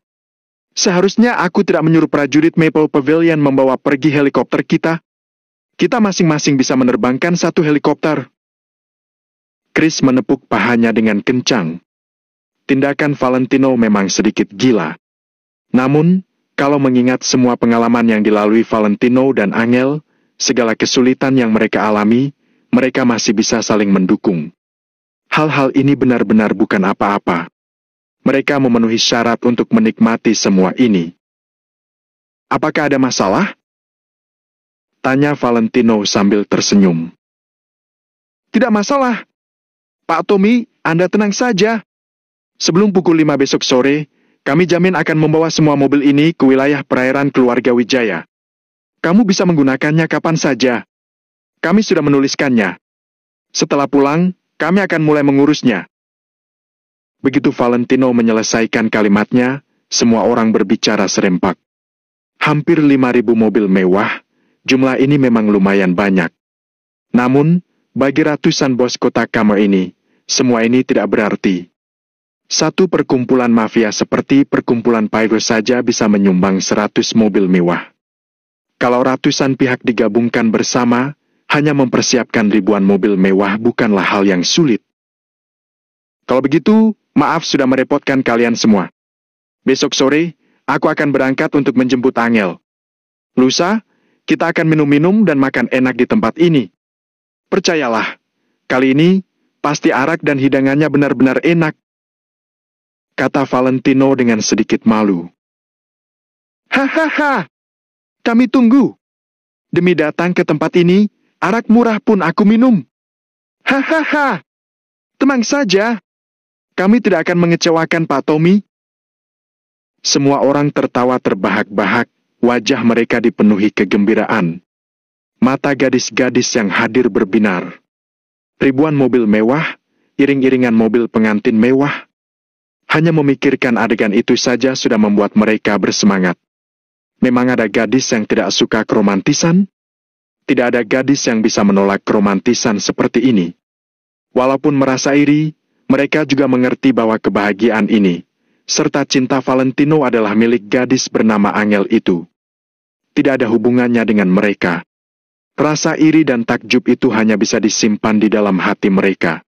Seharusnya aku tidak menyuruh prajurit Maple Pavilion membawa pergi helikopter kita. Kita masing-masing bisa menerbangkan satu helikopter. Chris menepuk pahanya dengan kencang. Tindakan Valentino memang sedikit gila. Namun, kalau mengingat semua pengalaman yang dilalui Valentino dan Angel, segala kesulitan yang mereka alami, mereka masih bisa saling mendukung. Hal-hal ini benar-benar bukan apa-apa. Mereka memenuhi syarat untuk menikmati semua ini. Apakah ada masalah? Tanya Valentino sambil tersenyum. Tidak masalah. Pak Tommy, Anda tenang saja. Sebelum pukul 5 besok sore, kami jamin akan membawa semua mobil ini ke wilayah perairan keluarga Wijaya. Kamu bisa menggunakannya kapan saja. Kami sudah menuliskannya. Setelah pulang, kami akan mulai mengurusnya. Begitu Valentino menyelesaikan kalimatnya, semua orang berbicara serempak. Hampir 5.000 mobil mewah, jumlah ini memang lumayan banyak. Namun, bagi ratusan bos kota kamu ini, semua ini tidak berarti. Satu perkumpulan mafia seperti perkumpulan Pyro saja bisa menyumbang 100 mobil mewah. Kalau ratusan pihak digabungkan bersama, hanya mempersiapkan ribuan mobil mewah bukanlah hal yang sulit. Kalau begitu, maaf sudah merepotkan kalian semua. Besok sore, aku akan berangkat untuk menjemput Angel. Lusa, kita akan minum-minum dan makan enak di tempat ini. Percayalah, kali ini, pasti arak dan hidangannya benar-benar enak, kata Valentino dengan sedikit malu. Hahaha, kami tunggu. Demi datang ke tempat ini, arak murah pun aku minum. Hahaha, tenang saja. Kami tidak akan mengecewakan Pak Tommy. Semua orang tertawa terbahak-bahak, wajah mereka dipenuhi kegembiraan. Mata gadis-gadis yang hadir berbinar. Ribuan mobil mewah, iring-iringan mobil pengantin mewah. Hanya memikirkan adegan itu saja sudah membuat mereka bersemangat. Memang ada gadis yang tidak suka keromantisan? Tidak ada gadis yang bisa menolak keromantisan seperti ini. Walaupun merasa iri, mereka juga mengerti bahwa kebahagiaan ini, serta cinta Valentino adalah milik gadis bernama Angel itu. Tidak ada hubungannya dengan mereka. Rasa iri dan takjub itu hanya bisa disimpan di dalam hati mereka.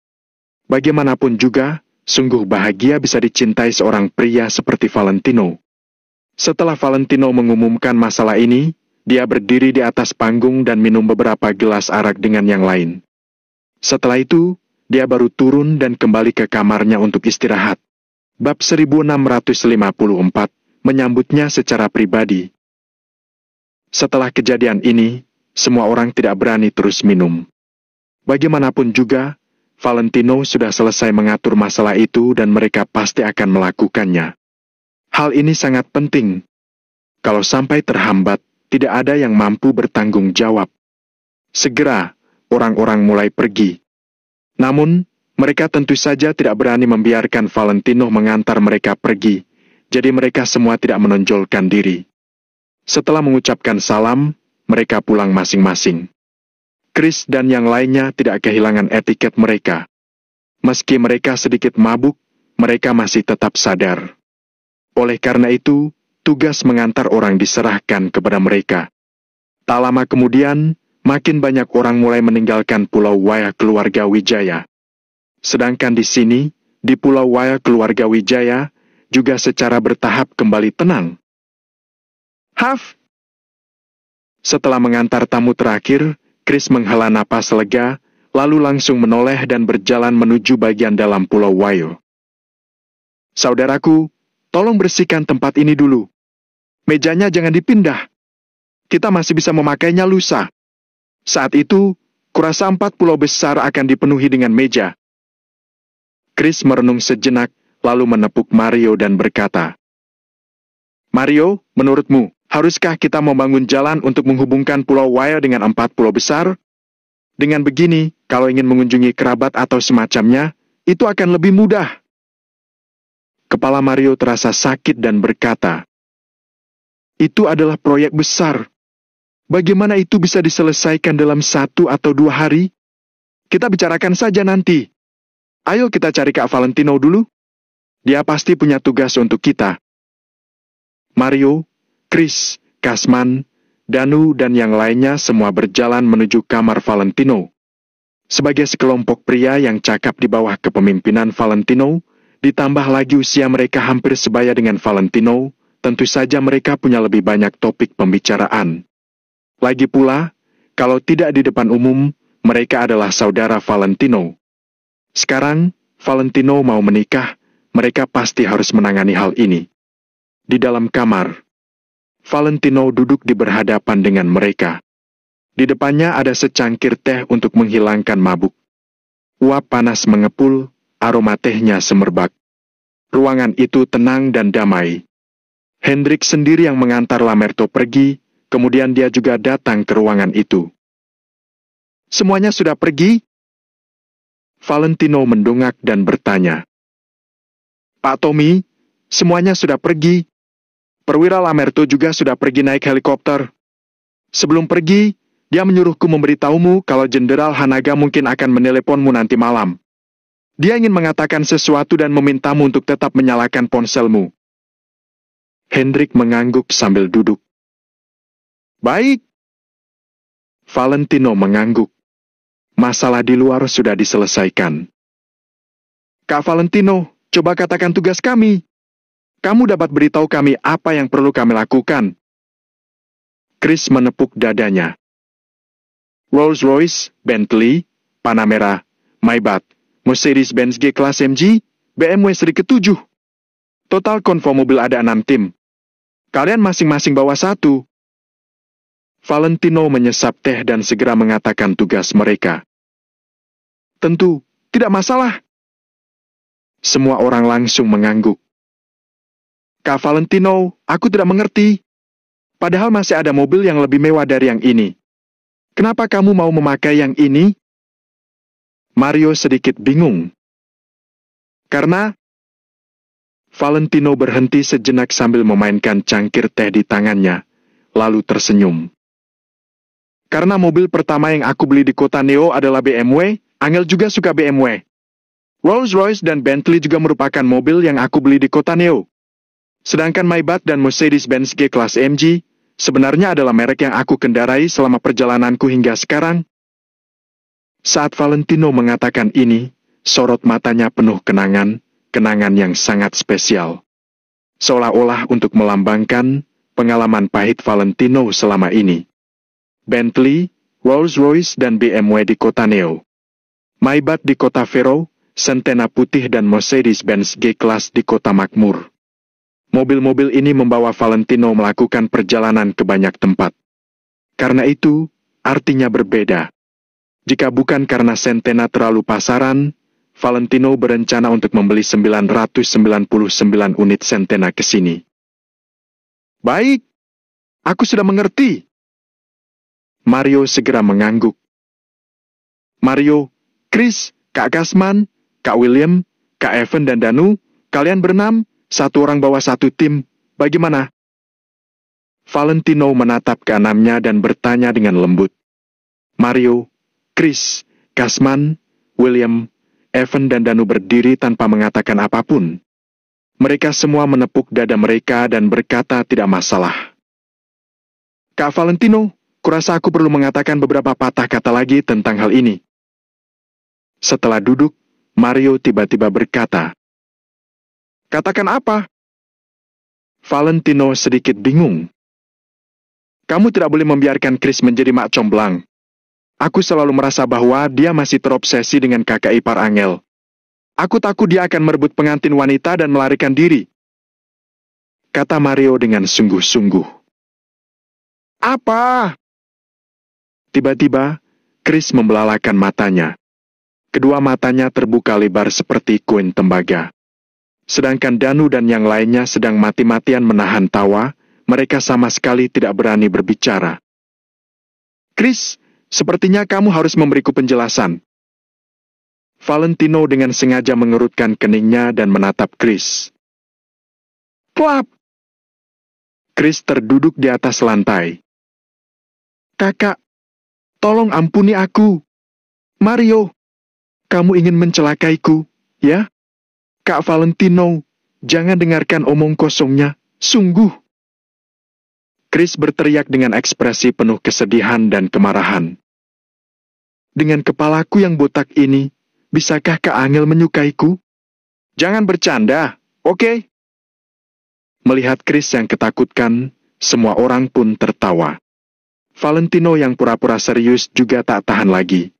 Bagaimanapun juga, sungguh bahagia bisa dicintai seorang pria seperti Valentino. Setelah Valentino mengumumkan masalah ini, dia berdiri di atas panggung dan minum beberapa gelas arak dengan yang lain. Setelah itu, dia baru turun dan kembali ke kamarnya untuk istirahat. Bab 1654, menyambutnya secara pribadi. Setelah kejadian ini, semua orang tidak berani terus minum. Bagaimanapun juga, Valentino sudah selesai mengatur masalah itu dan mereka pasti akan melakukannya. Hal ini sangat penting. Kalau sampai terhambat, tidak ada yang mampu bertanggung jawab. Segera, orang-orang mulai pergi. Namun, mereka tentu saja tidak berani membiarkan Valentino mengantar mereka pergi, jadi mereka semua tidak menonjolkan diri. Setelah mengucapkan salam, mereka pulang masing-masing. Chris dan yang lainnya tidak kehilangan etiket mereka. Meski mereka sedikit mabuk, mereka masih tetap sadar. Oleh karena itu, tugas mengantar orang diserahkan kepada mereka. Tak lama kemudian, makin banyak orang mulai meninggalkan Pulau Waya keluarga Wijaya. Sedangkan di sini, di Pulau Waya keluarga Wijaya, juga secara bertahap kembali tenang. Haf! Setelah mengantar tamu terakhir, Chris menghela napas lega, lalu langsung menoleh dan berjalan menuju bagian dalam Pulau Wayo. Saudaraku, tolong bersihkan tempat ini dulu. Mejanya jangan dipindah. Kita masih bisa memakainya lusa. Saat itu, kurasa 4 pulau besar akan dipenuhi dengan meja. Chris merenung sejenak, lalu menepuk Mario dan berkata, Mario, menurutmu, haruskah kita membangun jalan untuk menghubungkan Pulau Wayo dengan 4 pulau besar? Dengan begini, kalau ingin mengunjungi kerabat atau semacamnya, itu akan lebih mudah. Kepala Mario terasa sakit dan berkata, itu adalah proyek besar. Bagaimana itu bisa diselesaikan dalam 1 atau 2 hari? Kita bicarakan saja nanti. Ayo kita cari Kak Valentino dulu. Dia pasti punya tugas untuk kita. Mario, Chris, Kasman, Danu dan yang lainnya semua berjalan menuju kamar Valentino. Sebagai sekelompok pria yang cakap di bawah kepemimpinan Valentino, ditambah lagi usia mereka hampir sebaya dengan Valentino, tentu saja mereka punya lebih banyak topik pembicaraan. Lagi pula, kalau tidak di depan umum, mereka adalah saudara Valentino. Sekarang, Valentino mau menikah, mereka pasti harus menangani hal ini. Di dalam kamar, Valentino duduk di berhadapan dengan mereka. Di depannya ada secangkir teh untuk menghilangkan mabuk. Uap panas mengepul, aroma tehnya semerbak. Ruangan itu tenang dan damai. Hendrik sendiri yang mengantar Lamerto pergi, kemudian dia juga datang ke ruangan itu. Semuanya sudah pergi? Valentino mendongak dan bertanya. Pak Tommy, semuanya sudah pergi. Perwira Lamerto juga sudah pergi naik helikopter. Sebelum pergi, dia menyuruhku memberitahumu kalau Jenderal Hanaga mungkin akan meneleponmu nanti malam. Dia ingin mengatakan sesuatu dan memintamu untuk tetap menyalakan ponselmu. Hendrik mengangguk sambil duduk. Baik. Valentino mengangguk. Masalah di luar sudah diselesaikan. Kak Valentino, coba katakan tugas kami. Kamu dapat beritahu kami apa yang perlu kami lakukan. Chris menepuk dadanya. Rolls-Royce, Bentley, Panamera, Maybach, Mercedes-Benz G-Class MG, BMW seri ke-7. Total konvo mobil ada 6 tim. Kalian masing-masing bawa 1. Valentino menyesap teh dan segera mengatakan tugas mereka. Tentu, tidak masalah. Semua orang langsung mengangguk. Kak Valentino, aku tidak mengerti. Padahal masih ada mobil yang lebih mewah dari yang ini. Kenapa kamu mau memakai yang ini? Mario sedikit bingung. Karena Valentino berhenti sejenak sambil memainkan cangkir teh di tangannya, lalu tersenyum. Karena mobil pertama yang aku beli di kota Neo adalah BMW, Angel juga suka BMW. Rolls-Royce dan Bentley juga merupakan mobil yang aku beli di kota Neo. Sedangkan Maybach dan Mercedes-Benz G-Class MG sebenarnya adalah merek yang aku kendarai selama perjalananku hingga sekarang. Saat Valentino mengatakan ini, sorot matanya penuh kenangan yang sangat spesial. Seolah-olah untuk melambangkan pengalaman pahit Valentino selama ini. Bentley, Rolls-Royce dan BMW di kota Neo. Maybach di kota Vero, Centena Putih dan Mercedes-Benz G-Class di kota Makmur. Mobil-mobil ini membawa Valentino melakukan perjalanan ke banyak tempat. Karena itu, artinya berbeda. Jika bukan karena Centena terlalu pasaran, Valentino berencana untuk membeli 999 unit Centena ke sini. Baik, aku sudah mengerti. Mario segera mengangguk. Mario, Chris, Kak Kasman, Kak William, Kak Evan dan Danu, kalian berenam, 1 orang bawa 1 tim, bagaimana? Valentino menatap ke enamnya dan bertanya dengan lembut. Mario, Chris, Kasman, William, Evan dan Danu berdiri tanpa mengatakan apapun. Mereka semua menepuk dada mereka dan berkata tidak masalah. Kak Valentino, kurasa aku perlu mengatakan beberapa patah kata lagi tentang hal ini. Setelah duduk, Mario tiba-tiba berkata, katakan apa? Valentino sedikit bingung. Kamu tidak boleh membiarkan Chris menjadi mak comblang. Aku selalu merasa bahwa dia masih terobsesi dengan kakak ipar Angel. Aku takut dia akan merebut pengantin wanita dan melarikan diri. Kata Mario dengan sungguh-sungguh. Apa? Tiba-tiba, Chris membelalakan matanya. Kedua matanya terbuka lebar seperti koin tembaga. Sedangkan Danu dan yang lainnya sedang mati-matian menahan tawa, mereka sama sekali tidak berani berbicara. Chris, sepertinya kamu harus memberiku penjelasan. Valentino dengan sengaja mengerutkan keningnya dan menatap Chris. Klap! Chris terduduk di atas lantai. Kakak, tolong ampuni aku. Mario, kamu ingin mencelakaiku, ya? Kak Valentino, jangan dengarkan omong kosongnya, sungguh. Chris berteriak dengan ekspresi penuh kesedihan dan kemarahan. Dengan kepalaku yang botak ini, bisakah Kak Angel menyukaiku? Jangan bercanda, oke? Melihat Chris yang ketakutkan, semua orang pun tertawa. Valentino yang pura-pura serius juga tak tahan lagi.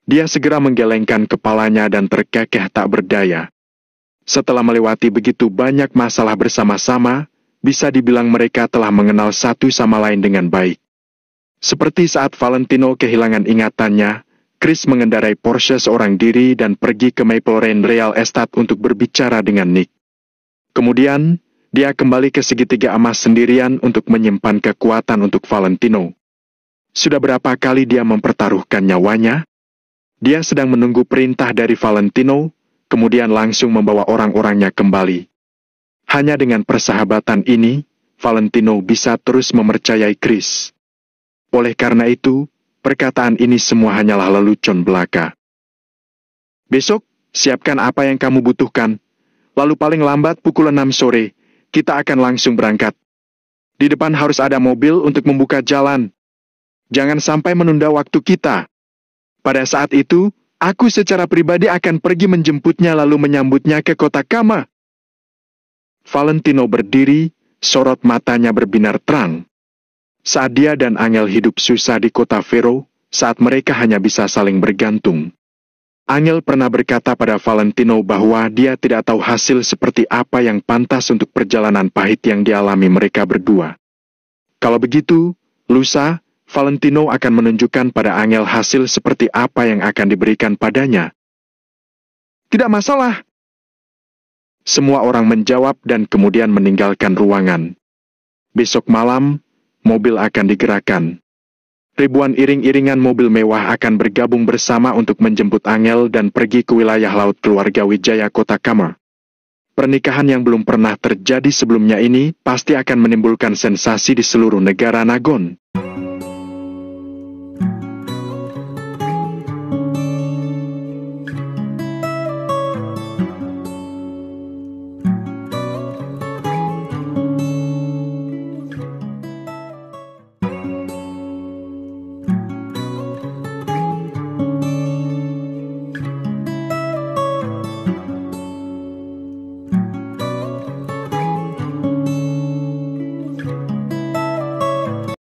Dia segera menggelengkan kepalanya dan terkekeh tak berdaya. Setelah melewati begitu banyak masalah bersama-sama, bisa dibilang mereka telah mengenal satu sama lain dengan baik. Seperti saat Valentino kehilangan ingatannya, Chris mengendarai Porsche seorang diri dan pergi ke Maple Rain Real Estate untuk berbicara dengan Nick. Kemudian, dia kembali ke segitiga emas sendirian untuk menyimpan kekuatan untuk Valentino. Sudah berapa kali dia mempertaruhkan nyawanya? Dia sedang menunggu perintah dari Valentino, kemudian langsung membawa orang-orangnya kembali. Hanya dengan persahabatan ini, Valentino bisa terus mempercayai Chris. Oleh karena itu, perkataan ini semua hanyalah lelucon belaka. Besok, siapkan apa yang kamu butuhkan. Lalu paling lambat pukul 6 sore, kita akan langsung berangkat. Di depan harus ada mobil untuk membuka jalan. Jangan sampai menunda waktu kita. Pada saat itu, Aku secara pribadi akan pergi menjemputnya lalu menyambutnya ke kota Kama. Valentino berdiri, sorot matanya berbinar terang. Saat dia dan Angel hidup susah di kota Vero, saat mereka hanya bisa saling bergantung. Angel pernah berkata pada Valentino bahwa dia tidak tahu hasil seperti apa yang pantas untuk perjalanan pahit yang dialami mereka berdua. Kalau begitu, lusa, Valentino akan menunjukkan pada Angel hasil seperti apa yang akan diberikan padanya. Tidak masalah. Semua orang menjawab dan kemudian meninggalkan ruangan. Besok malam, mobil akan digerakkan. Ribuan iring-iringan mobil mewah akan bergabung bersama untuk menjemput Angel dan pergi ke wilayah laut keluarga Wijaya kota Kama. Pernikahan yang belum pernah terjadi sebelumnya ini pasti akan menimbulkan sensasi di seluruh negara Nagon.